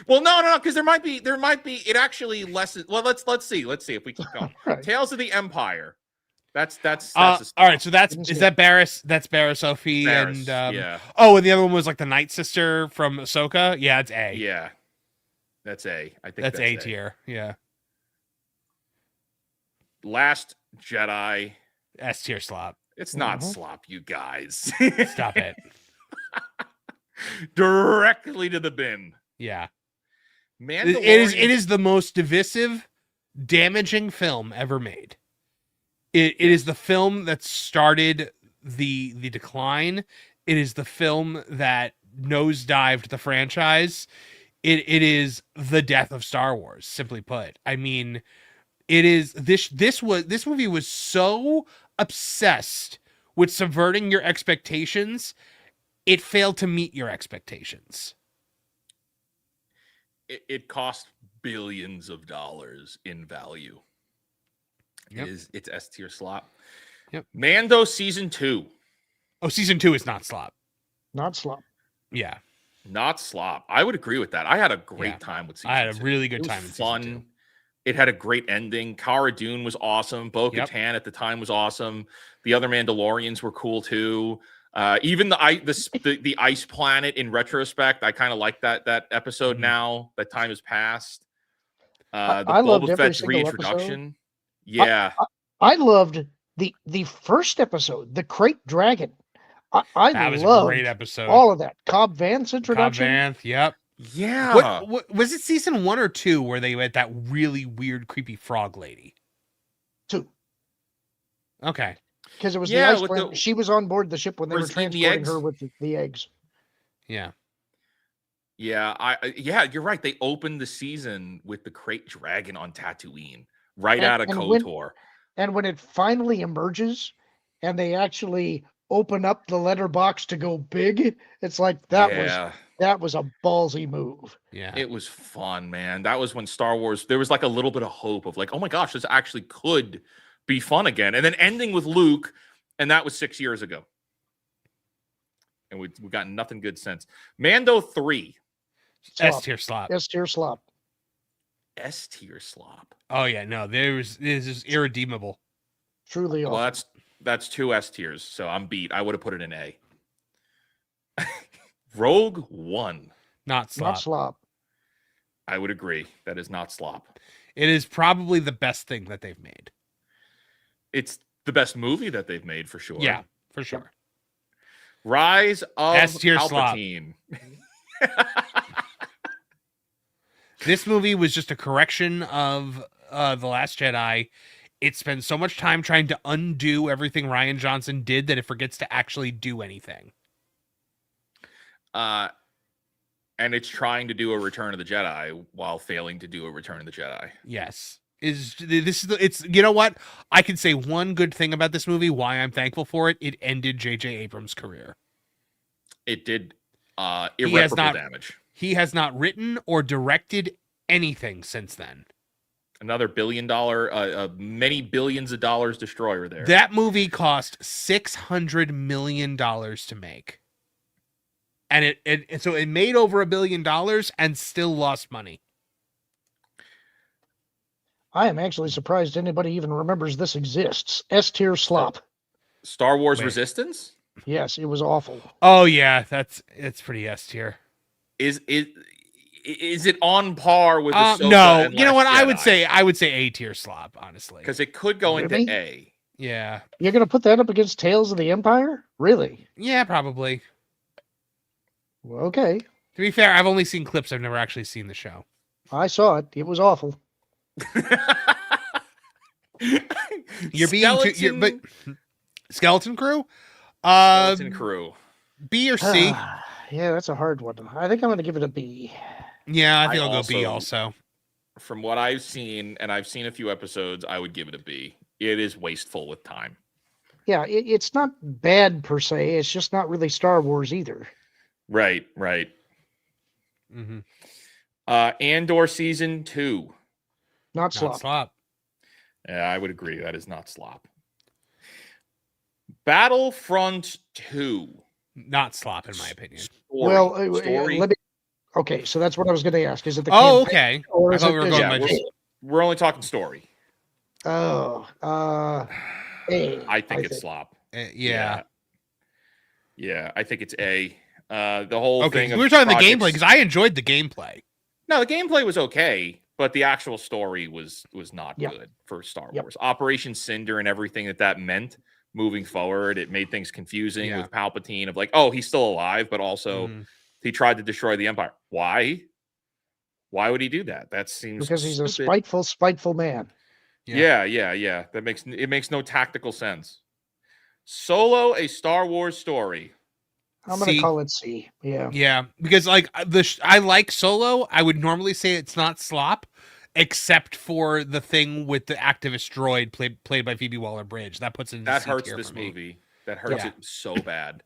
Well, no, because there might be it actually lessens. Well, let's see if we keep going. Right. Tales of the Empire. That's all right. So is that Barriss? That's Barriss Sophie and Oh, and the other one was like the Night Sister from Ahsoka. Yeah, it's A. Yeah, that's A. I think that's A tier. Yeah. Last Jedi. S tier slop. It's not slop, you guys. Stop it. Directly to the bin. Yeah. It is the most divisive, damaging film ever made. It is the film that started the decline. It is the film that nosedived the franchise. It is the death of Star Wars, simply put. I mean, it is this movie was so obsessed with subverting your expectations, it failed to meet your expectations. It cost billions of dollars in value. Yep. It's S tier slop. Yep. Mando season 2. Oh, season 2 is not slop. Not slop. Yeah. Not slop. I would agree with that. I had a great time with season 2. I had a really good time. Fun. It had a great ending. Cara Dune was awesome. Bo-Katan at the time was awesome. The other Mandalorians were cool too. Even the ice planet in retrospect, I kind of like that episode now that time has passed. The I loved Boba every Fett's single reintroduction. episode. Yeah. I loved the first episode, the Crate Dragon. I That was a loved great episode. all of that. Cobb Vanth's Cobb introduction. Vanth, yep. Yeah. What was it? Season 1 or 2 where they had that really weird, creepy frog lady? 2. Okay. Because it was Yeah, the ice planet. She was on board the ship when they were eating the transporting eggs. her with the eggs. Yeah. Yeah, you're right. They opened the season with the Crate Dragon on Tatooine, right out of KOTOR. And when it finally emerges, and they actually open up the letterbox to go big, it's like that was a ballsy move. Yeah. It was fun, man. That was when Star Wars, there was like a little bit of hope of like, oh my gosh, this actually could be fun again. And then ending with Luke, and that was 6 years ago. And we got nothing good since. Mando 3. S tier slop. S tier slop. S tier slop. Oh yeah, no, this is irredeemable. Truly awful. Well, that's 2 S tiers, so I'm beat. I would have put it in A. Rogue One. Not slop. Not slop. I would agree. That is not slop. It is probably the best thing that they've made. It's the best movie that they've made for sure. Yeah, for sure. Rise of S-tier slop. Palpatine. This movie was just a correction of The Last Jedi. It spends so much time trying to undo everything Rian Johnson did that it forgets to actually do anything. And it's trying to do a Return of the Jedi while failing to do a Return of the Jedi. Yes. It's you know what? I can say one good thing about this movie, why I'm thankful for it. It ended J.J. Abrams' career. It did irreparable damage. He has not written or directed anything since then. Another $1 billion, many billions of dollars destroyer there. That movie cost $600 million to make. And so it made over $1 billion and still lost money. I am actually surprised anybody even remembers this exists. S tier slop. Star Wars Resistance? Yes, it was awful. Oh yeah, it's pretty S tier. Is it on par with Ahsoka no, and you know what? Jedi? I would say A tier slop, honestly. Because it could go into Really? A. Yeah. You're gonna put that up against Tales of the Empire? Really? Yeah, probably. Well, okay. To be fair, I've only seen clips. I've never actually seen the show. I saw it. It was awful. You're being too, but Skeleton Crew? Skeleton Crew. B or C? Yeah, that's a hard one. I think I'm gonna give it a B. Yeah, I think I'll go B also. From what I've seen, and I've seen a few episodes, I would give it a B. It is wasteful with time. Yeah, it's not bad per se. It's just not really Star Wars either. Right. Mm-hmm. Andor season 2. Not slop. slop. Yeah, I would agree. That is not slop. Battlefront 2. Not slop, in my opinion. Story. Okay, so that's what I was going to ask. Is it the okay. Or I is thought we were going by just... We're only talking story. A. I think it's slop. Yeah. Yeah, I think it's A. The whole thing. We were talking the gameplay because I enjoyed the gameplay. No, the gameplay was okay, but the actual story was not good for Star Wars. Operation Cinder and everything that meant moving forward, it made things confusing with Palpatine of like, oh, he's still alive, but also he tried to destroy the Empire. Why? Why would he do that? That seems because he's stupid. a spiteful man. Yeah. That makes no tactical sense. Solo, a Star Wars story. I'm going to call it C. Yeah. Yeah, because like I like Solo. I would normally say it's not slop, except for the thing with the activist droid played by Phoebe Waller-Bridge. That puts it in that C hurts tier this for me. movie. That hurts it so bad.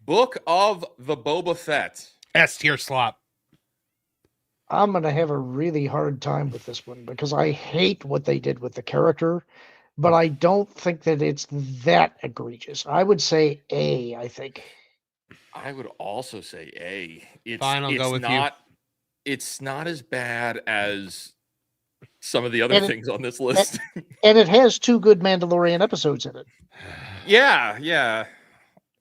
Book of the Boba Fett. S tier slop. I'm going to have a really hard time with this one because I hate what they did with the character, but I don't think that it's that egregious. I would say A, I think. I would also say A. Fine, I'll go with you. It's not as bad as some of the other things on this list. And it has 2 good Mandalorian episodes in it. Yeah.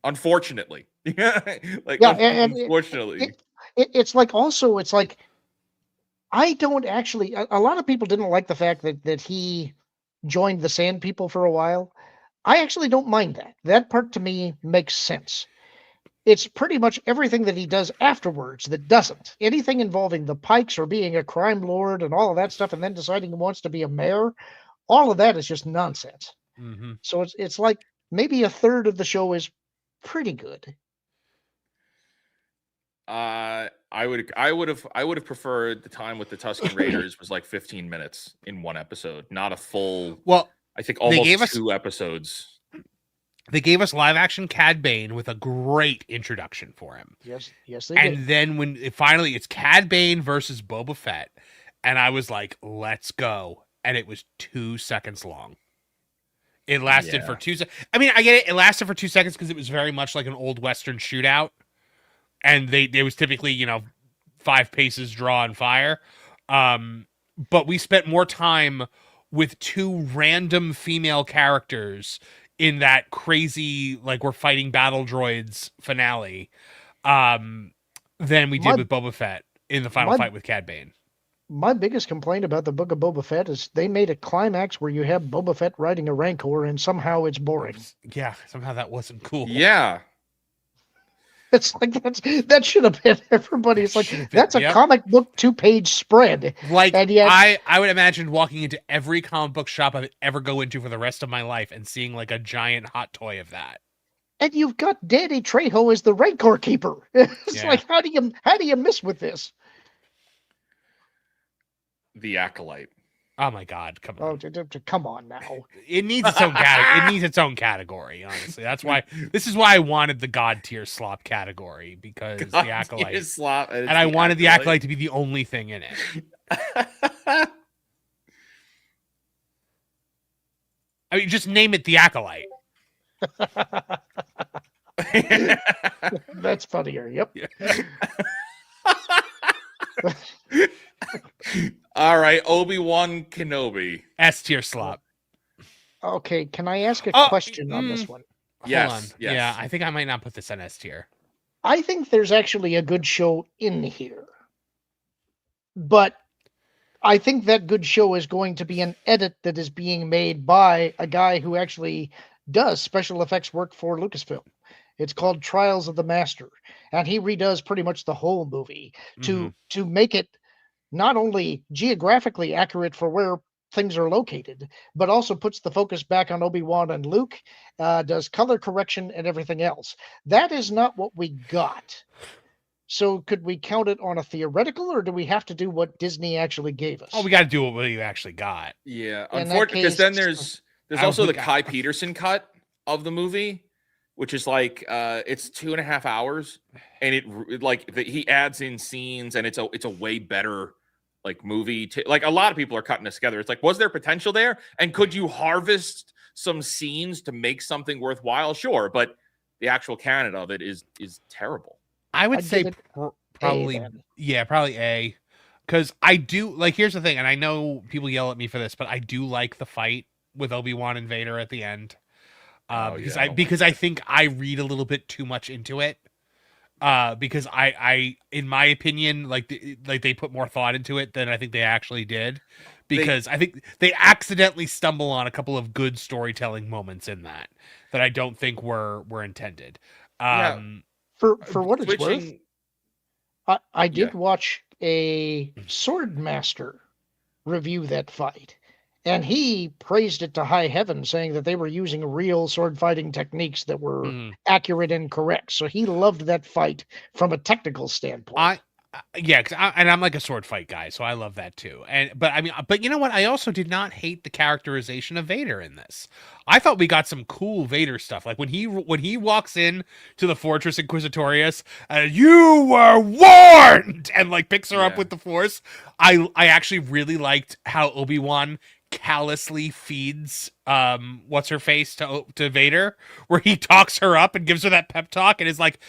Unfortunately. Unfortunately. It's like, also, it's like, I don't actually, a lot of people didn't like the fact that he joined the Sand People for a while. I actually don't mind that. That part to me makes sense. It's pretty much everything that he does afterwards that doesn't. Anything involving the Pikes or being a crime lord and all of that stuff, and then deciding he wants to be a mayor, all of that is just nonsense. Mm-hmm. So it's like maybe a third of the show is pretty good. I would have preferred the time with the Tusken Raiders was like 15 minutes in one episode, not a full. Well, I think almost 2 episodes. They gave us live action Cad Bane with a great introduction for him. Yes, they did. And then when finally it's Cad Bane versus Boba Fett, and I was like, let's go. And it was 2 seconds long. It lasted for 2 seconds. I mean, I get it. It lasted for 2 seconds because it was very much like an old Western shootout. And it was typically, 5 paces draw and fire. But we spent more time with 2 random female characters in that crazy, like, we're fighting battle droids finale than we did with Boba Fett in the final fight with Cad Bane. My biggest complaint about the Book of Boba Fett is they made a climax where you have Boba Fett riding a Rancor and somehow it's boring. Yeah, somehow that wasn't cool. Yeah. It's like that should have been everybody. It's like that's a comic book 2-page spread. Like, and yet, I would imagine walking into every comic book shop I would ever go into for the rest of my life and seeing like a giant hot toy of that. And you've got Danny Trejo as the Rancor keeper. It's like, how do you miss with this? The Acolyte. Oh my God! Come on! Come on now! It needs its own category. It needs its own category. Honestly, that's why. This is why I wanted the God tier slop category, because the Acolyte slop, and I wanted the Acolyte to be the only thing in it. I mean, just name it the Acolyte. That's funnier. Yep. All right, Obi-Wan Kenobi. S tier slop. Okay, can I ask a question on this one? Hold on. Yeah, I think I might not put this on S tier. I think there's actually a good show in here. But I think that good show is going to be an edit that is being made by a guy who actually does special effects work for Lucasfilm. It's called Trials of the Master, and he redoes pretty much the whole movie to make it not only geographically accurate for where things are located, but also puts the focus back on Obi-Wan and Luke, does color correction and everything else. That is not what we got. So could we count it on a theoretical, or do we have to do what Disney actually gave us? Oh, we got to do what we actually got. Yeah, unfortunately, because then there's also the Kai Peterson cut of the movie, which is like it's 2.5 hours, and he adds in scenes, and it's a way better like movie. Like, a lot of people are cutting this together. It's like, was there potential there, and could you harvest some scenes to make something worthwhile? Sure, but the actual canon of it is terrible. I would say probably probably A, because I do like. Here's the thing, and I know people yell at me for this, but I do like the fight with Obi-Wan and Vader at the end. Because I think I read a little bit too much into it. Because I in my opinion, like they put more thought into it than I think they actually did. Because I think they accidentally stumble on a couple of good storytelling moments in that I don't think were intended. For what it's worth, I did watch a Sword Master review that fight. And he praised it to high heaven, saying that they were using real sword fighting techniques that were accurate and correct. So he loved that fight from a technical standpoint. And I'm like a sword fight guy, so I love that too. But you know what? I also did not hate the characterization of Vader in this. I thought we got some cool Vader stuff, like when he walks in to the Fortress Inquisitorius, you were warned, and like picks her up with the Force. I actually really liked how Obi-Wan callously feeds what's her face to Vader, where he talks her up and gives her that pep talk and is like,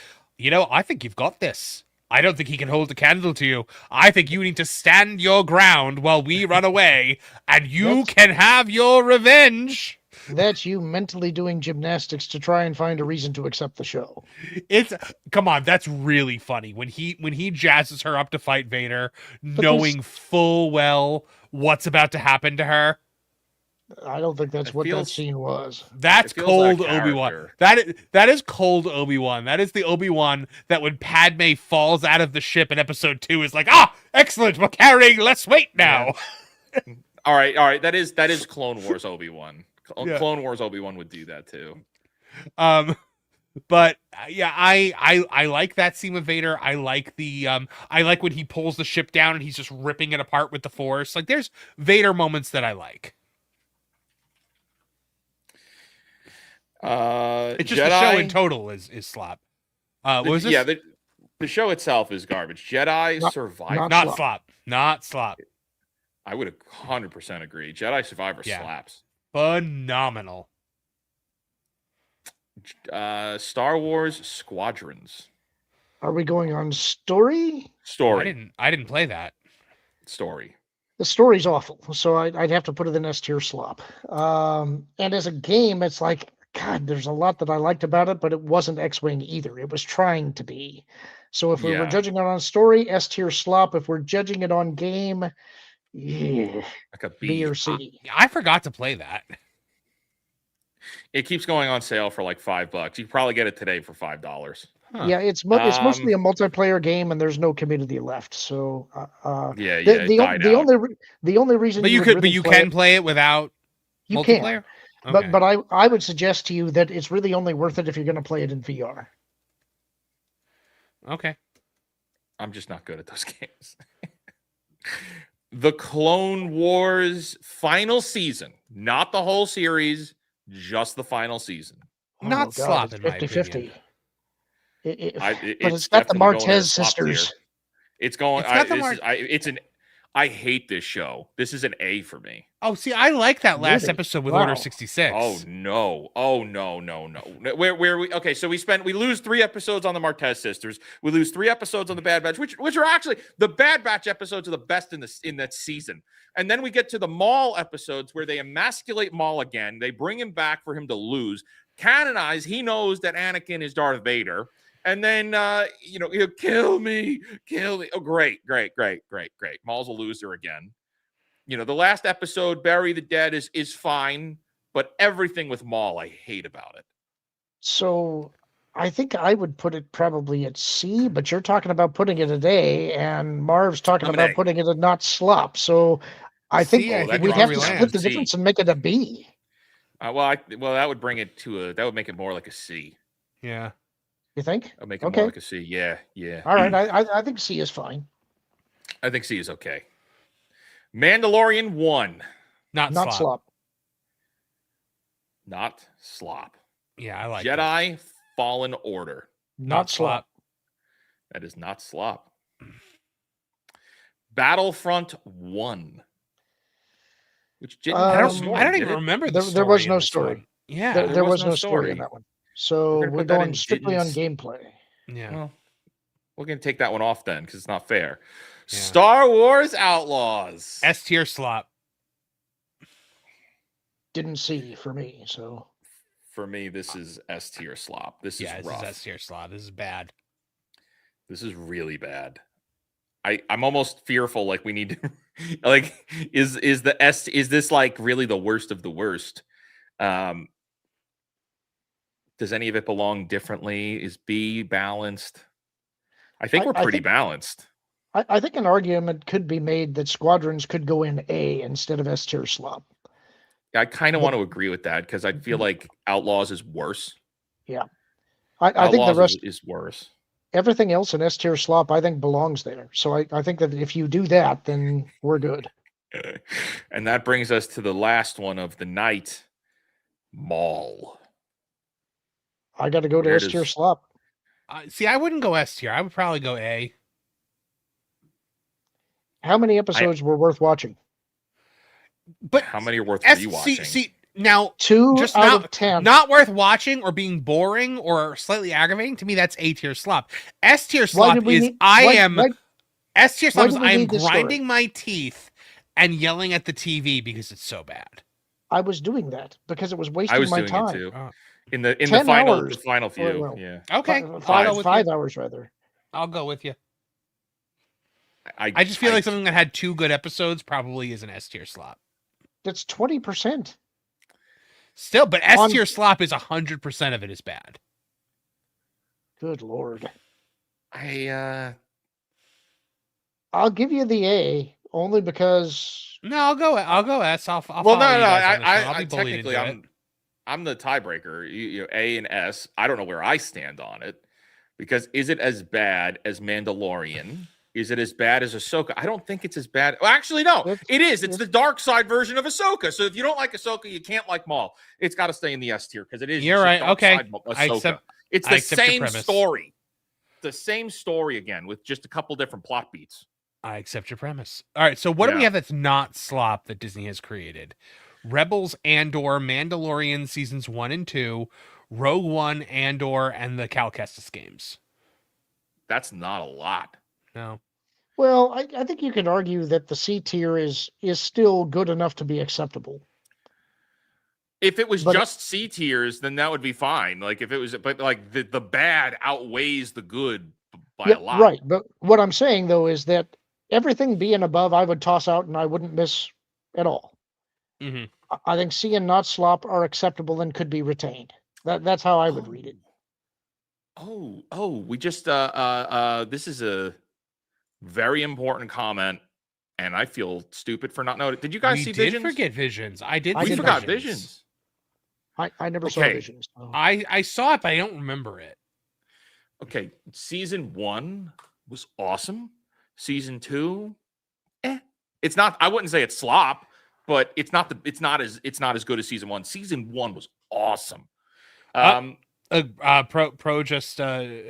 I think you've got this. I don't think he can hold a candle to you. I think you need to stand your ground while we run away, and you can have your revenge. That's you mentally doing gymnastics to try and find a reason to accept the show. Come on, that's really funny when he jazzes her up to fight Vader, knowing full well what's about to happen to her. I don't think that's what that scene was. That's cold Obi-Wan. That is cold Obi-Wan. That is the Obi-Wan that when Padme falls out of the ship in episode 2 is like, excellent, we're carrying less weight now. Yeah. All right. That is Clone Wars Obi-Wan. Yeah. Clone Wars Obi-Wan would do that too. But yeah, I like that scene with Vader. I like when he pulls the ship down and he's just ripping it apart with the Force. Like there's Vader moments that I like. It's just Jedi, the show in total is slop. What was this? Yeah, the show itself is garbage. Jedi Survivor, not slop. I would 100% agree. Jedi Survivor slaps. Phenomenal. Star Wars Squadrons. Are we going on story? I didn't play that. Story. The story's awful, so I'd have to put it in S tier slop. And as a game, it's like, God, there's a lot that I liked about it, but it wasn't X-Wing either. It was trying to be. So if we were judging it on story, S tier slop. If we're judging it on game, like a B or C. I forgot to play that. It keeps going on sale for like $5. You probably get it today for $5. Huh. Yeah, it's mostly a multiplayer game, and there's no community left. So the only reason. But you can play it without multiplayer. Okay. But I would suggest to you that it's really only worth it if you're going to play it in VR. Okay. I'm just not good at those games. The Clone Wars final season, not the whole series, just the final season. Not slop in 50-50. But it's got the Martez sisters. It's going. I hate this show. This is an A for me. Oh, see, I like that last episode with Order 66. Oh no. Where we okay? So we lose 3 episodes on the Martez sisters. We lose 3 episodes on the Bad Batch, which are actually the Bad Batch episodes are the best in that season. And then we get to the Maul episodes where they emasculate Maul again. They bring him back for him to lose. Canonize. He knows that Anakin is Darth Vader. And then, he'll kill me. Oh, great. Maul's a loser again. The last episode, Bury the Dead, is fine, but everything with Maul, I hate about it. So I think I would put it probably at C, but you're talking about putting it at A, and Marv's talking about putting it at not slop. So I think we'd have to split the difference and make it a B. That would bring it that would make it more like a C. Yeah. You think? I'll make it more like a C. Yeah. All right. I think C is fine. I think C is okay. Mandalorian 1. Not slop. Not slop. Yeah, I like Jedi Fallen Order. Not slop. That is not slop. Battlefront 1. Which didn't I don't even remember there was no story. Yeah. There was no story in that one. So we're going strictly on gameplay. Yeah. Well, we're going to take that one off then because it's not fair. Yeah. Star Wars Outlaws. S tier slop. Didn't see for me, so. For me, this is S tier slop. This is rough. This is S tier slop. This is bad. This is really bad. I'm almost fearful. Like we need to, like, is this like really the worst of the worst? Does any of it belong differently? Is B balanced? I think we're pretty balanced. I think an argument could be made that Squadrons could go in A instead of S tier slop. I kind of want to agree with that because I feel like Outlaws is worse. Yeah. I think the rest is worse. Everything else in S tier slop, I think, belongs there. So I think that if you do that, then we're good. And that brings us to the last one of the night, Maul. I got to go to S tier slop. See, I wouldn't go S tier. I would probably go A. How many episodes were worth watching? But how many are worth rewatching? See, Now, 2 just out of 10. not worth watching or being boring or slightly aggravating. To me, that's A tier slop. S tier Why slop did we is need? Why S tier slop is do we I am need this story? grinding my teeth and yelling at the TV because it's so bad. I was doing that because it was I wasting was my doing time. it too. Oh. In the 10 final hours. few. Well, Yeah. Okay, I'll go Five with 5 you. hours rather. I'll go with you. I I just feel like something that had 2 good episodes probably is an S tier slop. That's 20%. Still, but S On- tier slop is 100% of it is bad. Good Lord. I I'll give you the A only because No, I'll go S. I'll well, follow no, you no. guys on this one. I'll I be bullied technically into it. I'm the tiebreaker. You A and S. I don't know where I stand on it because is it as bad as Mandalorian? Is it as bad as Ahsoka? I don't think it's as bad. Well, actually, no, it is. It's the dark side version of Ahsoka. So if you don't like Ahsoka, you can't like Maul. It's got to stay in the S tier because it is. You're just right. dark Okay. side I Ahsoka. accept- It's I the accept your same premise. story. The same story again with just a couple different plot beats. I accept your premise. All right, so what do we Yeah. have that's not slop that Disney has created? Rebels, Andor, Mandalorian seasons 1 and 2, Rogue One, Andor, and the Cal Kestis games. That's not a lot. No. well, I think you can argue that the C tier is still good enough to be acceptable. If it was But- just C tiers, then that would be fine. Like if it was, but like the bad outweighs the good by Yeah, a lot. right. But what I'm saying though is that everything B and above I would toss out and I wouldn't miss at all. Mhm. I think C and not slop are acceptable and could be retained. That's how I would read it. We just this is a very important comment, and I feel stupid for not knowing it. Did you guys We see did Visions? forget Visions. I did. I We see did forgot Visions. Visions. I never saw Okay. Visions. So. I saw it, but I don't remember it. Okay, season 1 was awesome. Season 2, it's not. I wouldn't say it's slop, but it's not as good as season 1. Season 1 was awesome. Pro just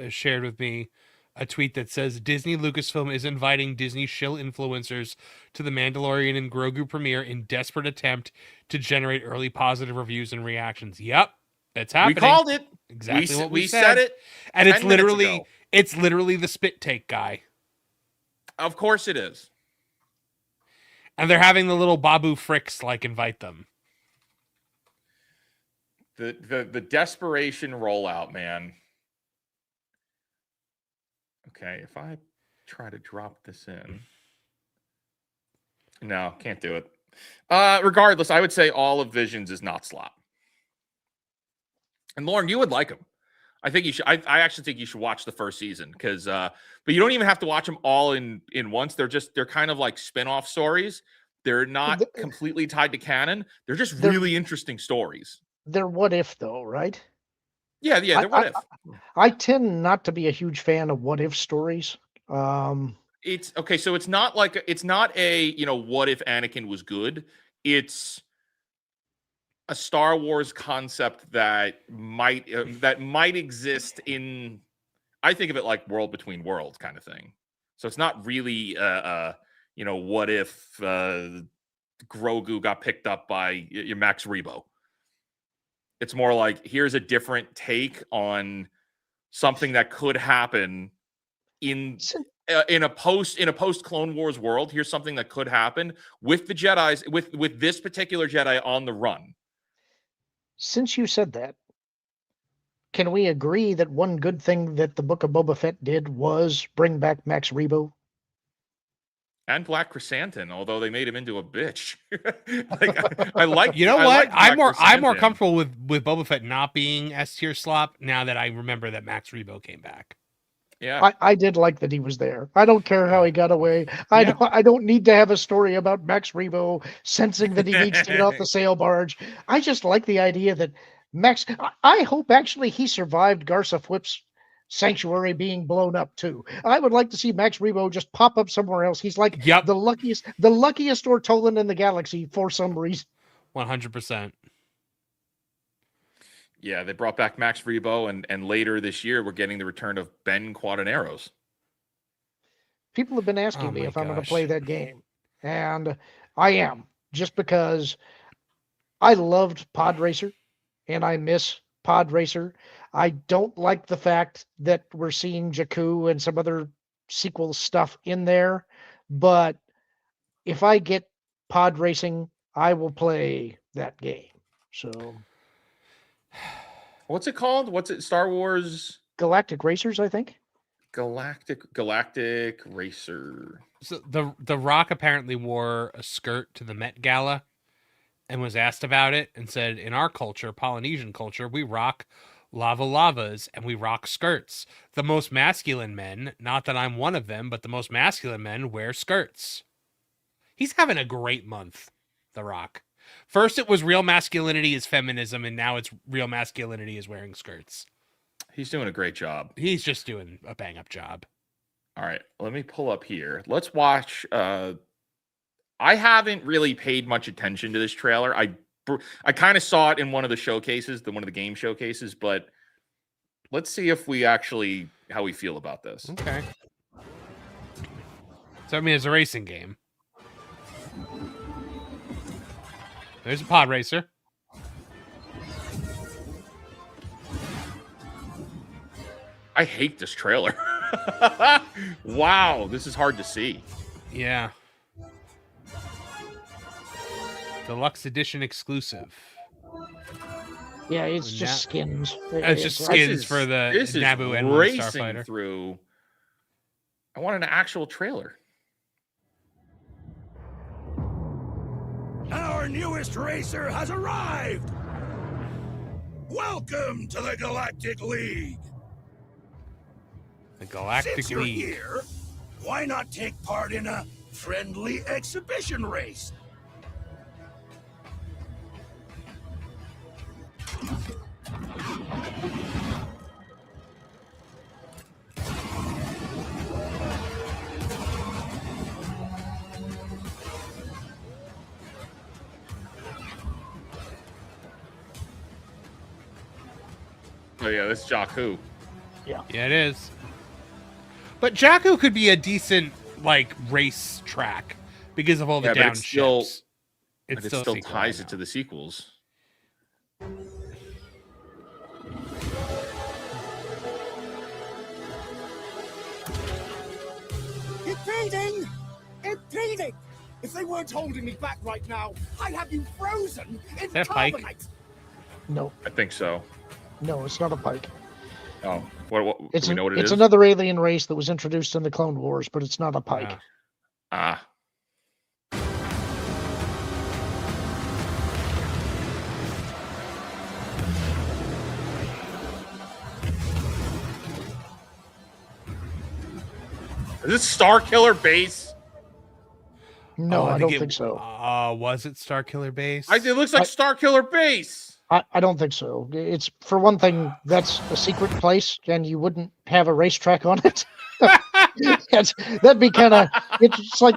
shared with me a tweet that says Disney Lucasfilm is inviting Disney shill influencers to the Mandalorian and Grogu premiere in desperate attempt to generate early positive reviews and reactions. Yep, it's happening. We called it. Exactly what we said it. and 10 minutes ago. it's literally the spit take guy, Of course it is. and they're having the little Babu Fricks like invite them. The desperation rollout, man. Okay, if I try to drop this in. No, can't do it. Regardless, I would say all of Visions is not slop. And Lauren, you would like them. I think you should. I actually think you should watch the first season because, but you don't even have to watch them all in once. They're kind of like spin-off stories. They're not completely tied to canon. They're just really interesting stories. They're what if though, right? Yeah. They're what if. I tend not to be a huge fan of what if stories. It's okay. So it's not like it's not a what if Anakin was good. It's a Star Wars concept that might exist in. I think of it like World Between Worlds kind of thing. So it's not really what if Grogu got picked up by Max Rebo. It's more like here's a different take on something that could happen in a post Clone Wars world. Here's something that could happen with the Jedis, with this particular Jedi on the run. Since you said that, can we agree that one good thing that the Book of Boba Fett did was bring back Max Rebo? And Black Chrysanthemum, although they made him into a bitch. I like. You know I what? like I'm more Chrysanthemum. comfortable with Boba Fett not being S tier slop now that I remember that Max Rebo came back. Yeah. I did like that he was there. I don't care how he got away. I don't need to have a story about Max Rebo sensing that he needs to get off the sail barge. I just like the idea that Max. I hope actually he survived Garsa Fwip's sanctuary being blown up too. I would like to see Max Rebo just pop up somewhere else. He's like the luckiest Ortolan in the galaxy for some reason. 100%. Yeah, they brought back Max Rebo, and later this year we're getting the return of Ben Quaterneros. People have been asking me if I'm going to play that game, and I am, just because I loved Pod Racer, and I miss Pod Racer. I don't like the fact that we're seeing Jakku and some other sequel stuff in there, but if I get pod racing, I will play that game. So, What's it called? What's it? Star Wars Galactic Racers, I think. Galactic Racer. So the Rock apparently wore a skirt to the Met Gala and was asked about it and said, in our culture, Polynesian culture, we rock lavas and we rock skirts. The most masculine men, not that I'm one of them, but the most masculine men wear skirts. He's having a great month, The Rock. First it was real masculinity is feminism, and now it's real masculinity is wearing skirts. He's doing a great job. He's just doing a bang-up job. All right, let me pull up here. Let's watch. I haven't really paid much attention to this trailer. I kind of saw it in one of the showcases, one of the game showcases, but let's see if we actually how we feel about this. Okay. So I mean, it's a racing game. There's a pod racer. I hate this trailer. Wow, this is hard to see. Yeah. Deluxe edition exclusive. Yeah, it's just skins. It's just skins for the Naboo and Starfighter. Through. I want an actual trailer. Our newest racer has arrived! Welcome to the Galactic League! The Galactic Since you're League. here, why not take part in a friendly exhibition race? Oh yeah, this is Jakku. Yeah, it is. But Jakku could be a decent race track because of all the down ships. It still ties it to the sequels. Impeding! Impeding! If they weren't holding me back right now, I'd have you frozen in carbonite! No. I think so. No, it's not a pike. Oh, what do we know what it is? It's another alien race that was introduced in the Clone Wars, but it's not a pike. Ah. Is this Star Killer Base? No, I don't think so. Was it Star Killer Base? It looks like Star Killer Base. I don't think so. It's, for one thing, that's a secret place, and you wouldn't have a racetrack on it. That'd be kind of, it's like,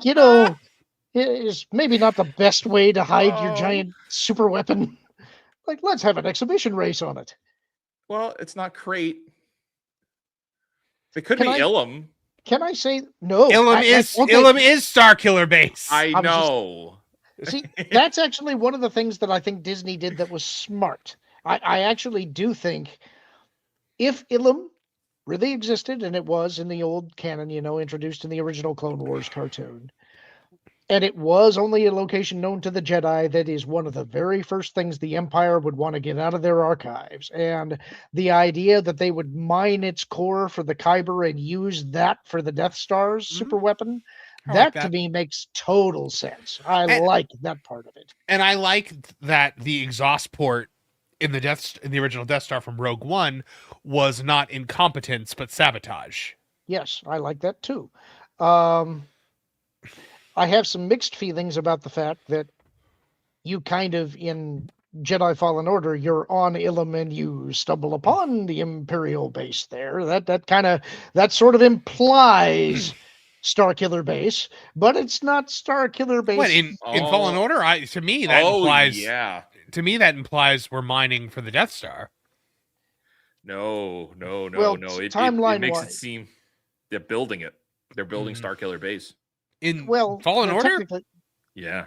it's maybe not the best way to hide your giant super weapon. Like, let's have an exhibition race on it. Well, it's not Crate. It could be Ilum. Can I say no? Ilum is Star Killer Base. I know. See, that's actually one of the things that I think Disney did that was smart. I actually do think if Ilum really existed, and it was in the old canon, introduced in the original Clone Wars cartoon, and it was only a location known to the Jedi, that is one of the very first things the Empire would want to get out of their archives. And the idea that they would mine its core for the Kyber and use that for the Death Star's super weapon, that to me makes total sense. I like that part of it. And I like that the exhaust port in the original Death Star from Rogue One was not incompetence, but sabotage. Yes, I like that too. I have some mixed feelings about the fact that you kind of, in Jedi Fallen Order, you're on Ilum and you stumble upon the Imperial base there. That sort of implies Starkiller Base, but it's not Starkiller Base. What, in Fallen Order? To me that implies. Yeah. To me that implies we're mining for the Death Star. No. Well, It makes it seem they're building it. They're building Starkiller Base. In Fallen Order? Yeah.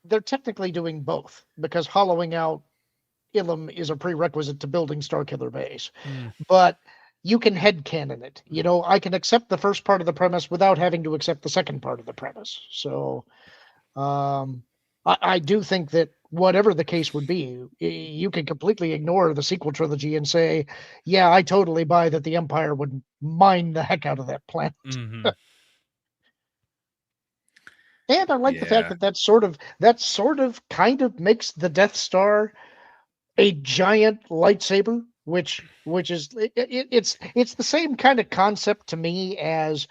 they're technically doing both, because hollowing out Ilum is a prerequisite to building Starkiller Base. But you can headcanon it. You know, I can accept the first part of the premise without having to accept the second part of the premise. So I do think that whatever the case would be, you can completely ignore the sequel trilogy and say, yeah, I totally buy that the Empire would mine the heck out of that planet. Mm-hmm. And I like the fact that that sort of kind of makes the Death Star a giant lightsaber, which is it's the same kind of concept to me as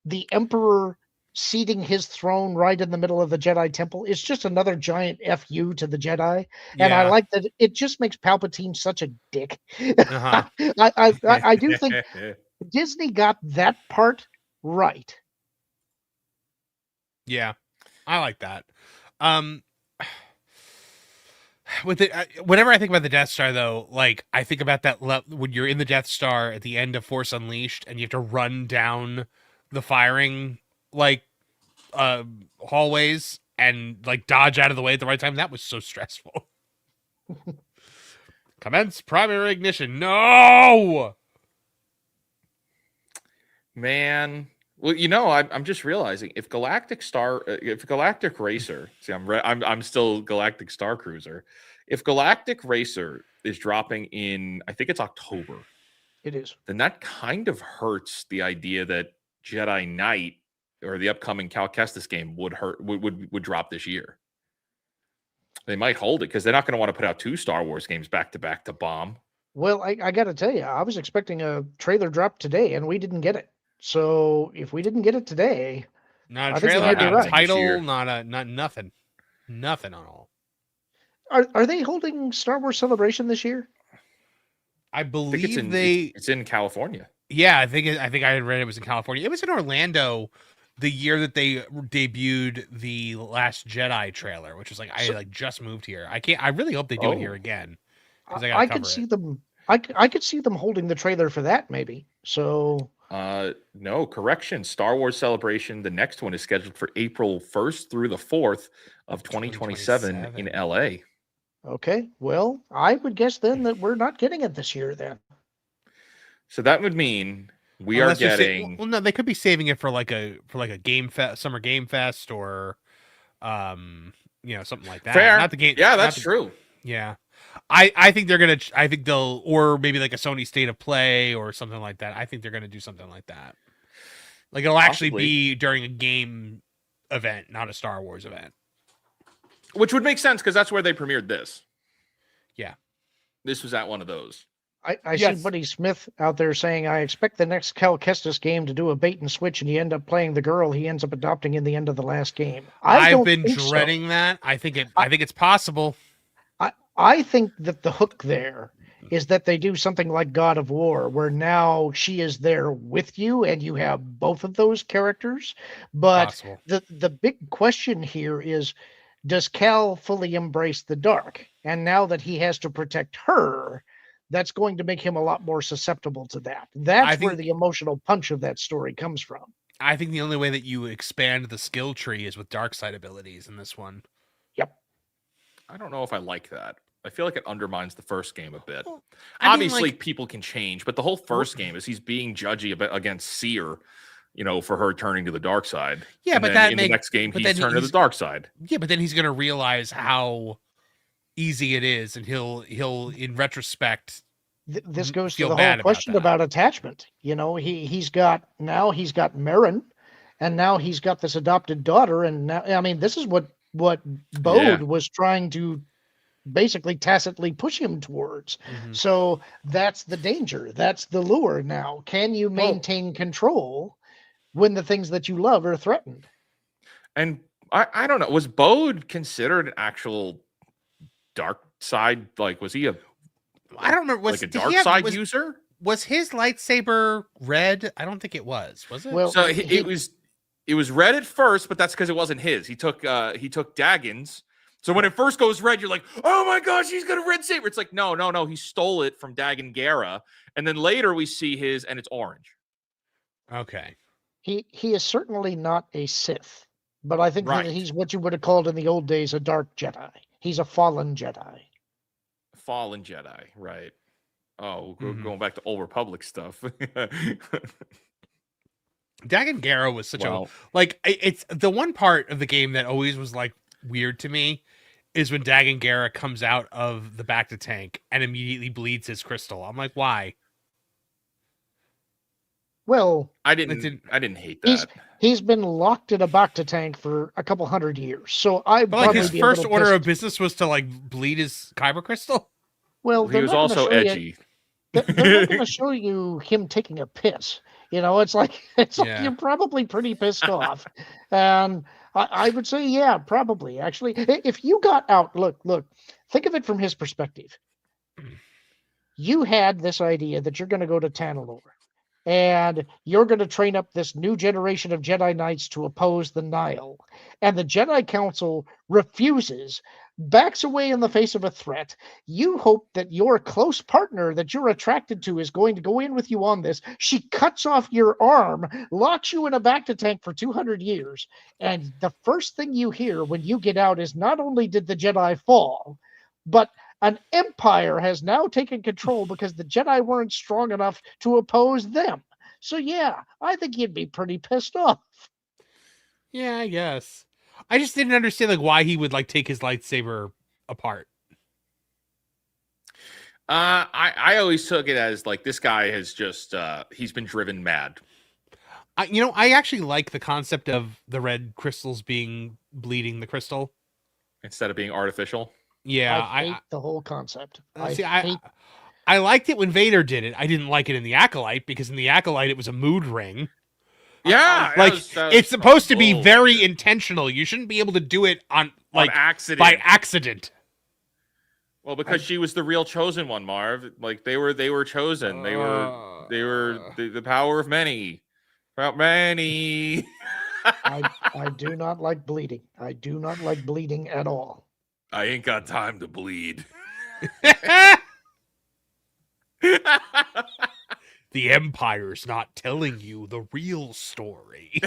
the Emperor seating his throne right in the middle of the Jedi Temple. It's just another giant FU to the Jedi, and I like that it just makes Palpatine such a dick. Uh-huh. I do think Disney got that part right. Yeah, I like that. With it, whenever I think about the Death Star, though, like I think about that when you're in the Death Star at the end of Force Unleashed, and you have to run down the firing like hallways and like dodge out of the way at the right time. That was so stressful. Commence primary ignition. No, man. Well, you know, I'm just realizing if Galactic Racer, see, I'm still Galactic Star Cruiser. If Galactic Racer is dropping in, I think it's October. It is. Then that kind of hurts the idea that Jedi Knight or the upcoming Cal Kestis game would drop this year. They might hold it because they're not going to want to put out 2 Star Wars games back to back to bomb. Well, I got to tell you, I was expecting a trailer drop today, and we didn't get it. So if we didn't get it today, not a trailer, not a title, not nothing on all. Are they holding Star Wars Celebration this year? I believe it's in California. Yeah, I think I had read it was in California. It was in Orlando the year that they debuted the Last Jedi trailer, which was like I just moved here. I really hope they do it here again. I could see them. I could see them holding the trailer for that maybe. So no, correction. Star Wars Celebration, the next one is scheduled for April 1st through the 4th of 2027 in LA. Okay. Well, I would guess then that we're not getting it this year then. So that would mean we are getting well, no, they could be saving it for like a game fest, summer game fest, or something like that. Fair. Not the game. Yeah, that's true. Yeah. I think they'll, or maybe like a Sony State of Play or something like that. I think they're gonna do something like that. Like it'll actually be during a game event, not a Star Wars event. Which would make sense because that's where they premiered this. Yeah. This was at one of those. I see Buddy Smith out there saying, I expect the next Cal Kestis game to do a bait and switch and you end up playing the girl he ends up adopting in the end of the last game. I've been dreading that. I think it's possible. I think that the hook there is that they do something like God of War, where now she is there with you and you have both of those characters. But the big question here is, does Cal fully embrace the dark? And now that he has to protect her, that's going to make him a lot more susceptible to that. That's where the emotional punch of that story comes from. I think the only way that you expand the skill tree is with dark side abilities in this one. Yep. I don't know if I like that. I feel like it undermines the first game a bit. Well, obviously, people can change, but the whole first game is he's being judgy against Seer, for her turning to the dark side. Yeah, and but then the next game he's turned to the dark side. Yeah, but then he's going to realize how easy it is, and he'll in retrospect. This goes to the whole question about attachment. He's got Merrin, and now he's got this adopted daughter, and now this is what Bode was trying to basically tacitly push him towards. Mm-hmm. So that's the danger. That's the lure now. Can you maintain control when the things that you love are threatened? And I don't know. Was Bode considered an actual dark side? Like, was he I don't remember. Was a dark side user? Was his lightsaber red? I don't think it was. Was it? Well, so it was red at first, but that's because it wasn't his. He took Dagon's. So when it first goes red, you're like, oh my gosh, he's got a red saber. It's like, no. He stole it from Dagon Gera. And then later we see his, and it's orange. Okay. He is certainly not a Sith. But I think that Right. he's what you would have called in the old days a dark Jedi. He's a fallen Jedi. Fallen Jedi, right. Oh, Mhm. going back to Old Republic stuff. Dagan Gera was such Well, it's the one part of the game that always was like weird to me is when Dagan Gera comes out of the back to tank and immediately bleeds his crystal. I'm like, why? Well, I didn't hate he's that. he's been locked in a Bacta tank for a couple hundred years. So I'd But like probably his be a first little order of pissed. business was to like bleed his kyber crystal. Well, He they're was not gonna also show you- edgy. they're not going to show you him taking a piss. It's like Yeah. you're probably pretty pissed off. And I would say, yeah, probably. Actually, if you got out, look, think of it from his perspective. You had this idea that you're going to go to Tanalorr, and you're going to train up this new generation of Jedi Knights to oppose the Nile. And the Jedi Council refuses, backs away in the face of a threat. You hope that your close partner that you're attracted to is going to go in with you on this. She cuts off your arm, locks you in a Bacta tank for 200 years. And the first thing you hear when you get out is not only did the Jedi fall, but an empire has now taken control because the Jedi weren't strong enough to oppose them. So yeah, I think you'd be pretty pissed off. Yeah, I guess. I just didn't understand like why he would like take his lightsaber apart. I always took it as like this guy has just he's been driven mad. I actually like the concept of the red crystals bleeding the crystal Instead of being artificial. Yeah, I hate the whole concept. I liked it when Vader did it. I didn't like it in the Acolyte because in the Acolyte it was a mood ring. Yeah, it's supposed to be very intentional. You shouldn't be able to do it on accident. By accident. Well, because she was the real chosen one, Marv. Like they were chosen. They were the power of many. About many. I do not like bleeding. I do not like bleeding at all. I ain't got time to bleed. The Empire's not telling you the real story.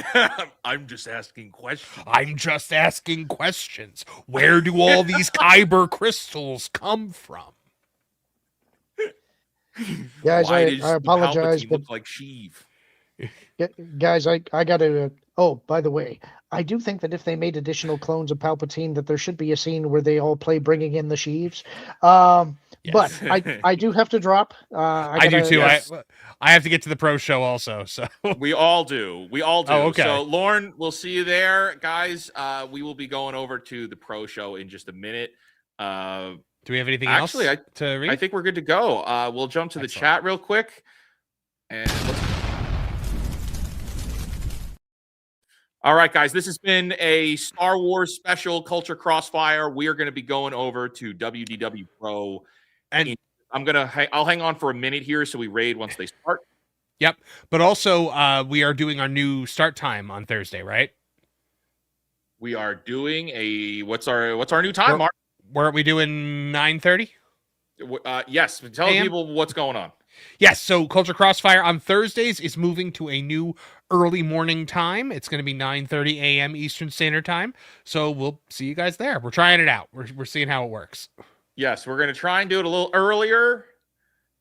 I'm just asking questions. Where do all these kyber crystals come from? Guys, Why I does apologize, Palpatine but look like Sheev? guys, I gotta. Oh, by the way, I do think that if they made additional clones of Palpatine, that there should be a scene where they all play "Bringing in the Sheeves." Yes. But I do have to drop. I do too. Yes. I have to get to the pro show also. So we all do. Oh, okay. So Lauren, we'll see you there, guys. We will be going over to the pro show in just a minute. Do we have anything else to read? I think we're good to go. We'll jump to the chat real quick. And all right, guys, this has been a Star Wars special Culture Crossfire. We are going to be going over to WDW Pro. And I'll hang on for a minute here so we raid once they start. Yep. But also, we are doing our new start time on Thursday, right? We are doing what's our new time, Mark? Weren't we doing 9:30? Yes. Tell people what's going on. Yes, so Culture Crossfire on Thursdays is moving to a new early morning time. It's going to be 9:30 a.m. Eastern Standard Time. So we'll see you guys there. We're trying it out. We're seeing how it works. Yes, we're going to try and do it a little earlier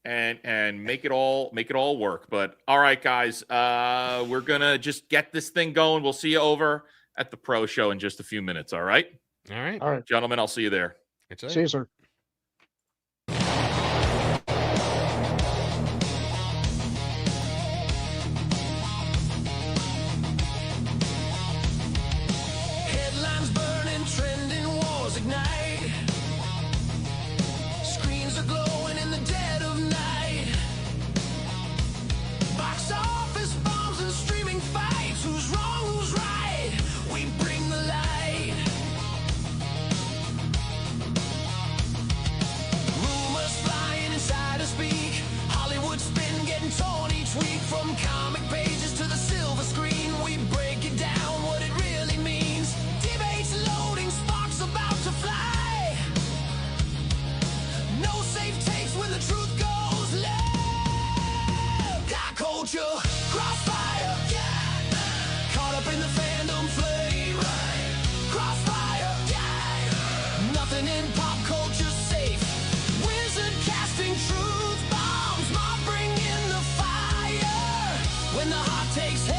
and make it all work. But all right, guys, we're going to just get this thing going. We'll see you over at the pro show in just a few minutes, all right? All right. All right. Gentlemen, I'll see you there. See you, sir. Headlines burning, trending, wars ignite. Screens are glowing in the dead of night. Box office bombs and streaming fights. Who's wrong, who's right? We bring the light. keeping pop culture safe. Wizard casting truth bombs, Marv bringing the fire. When the heart takes hit.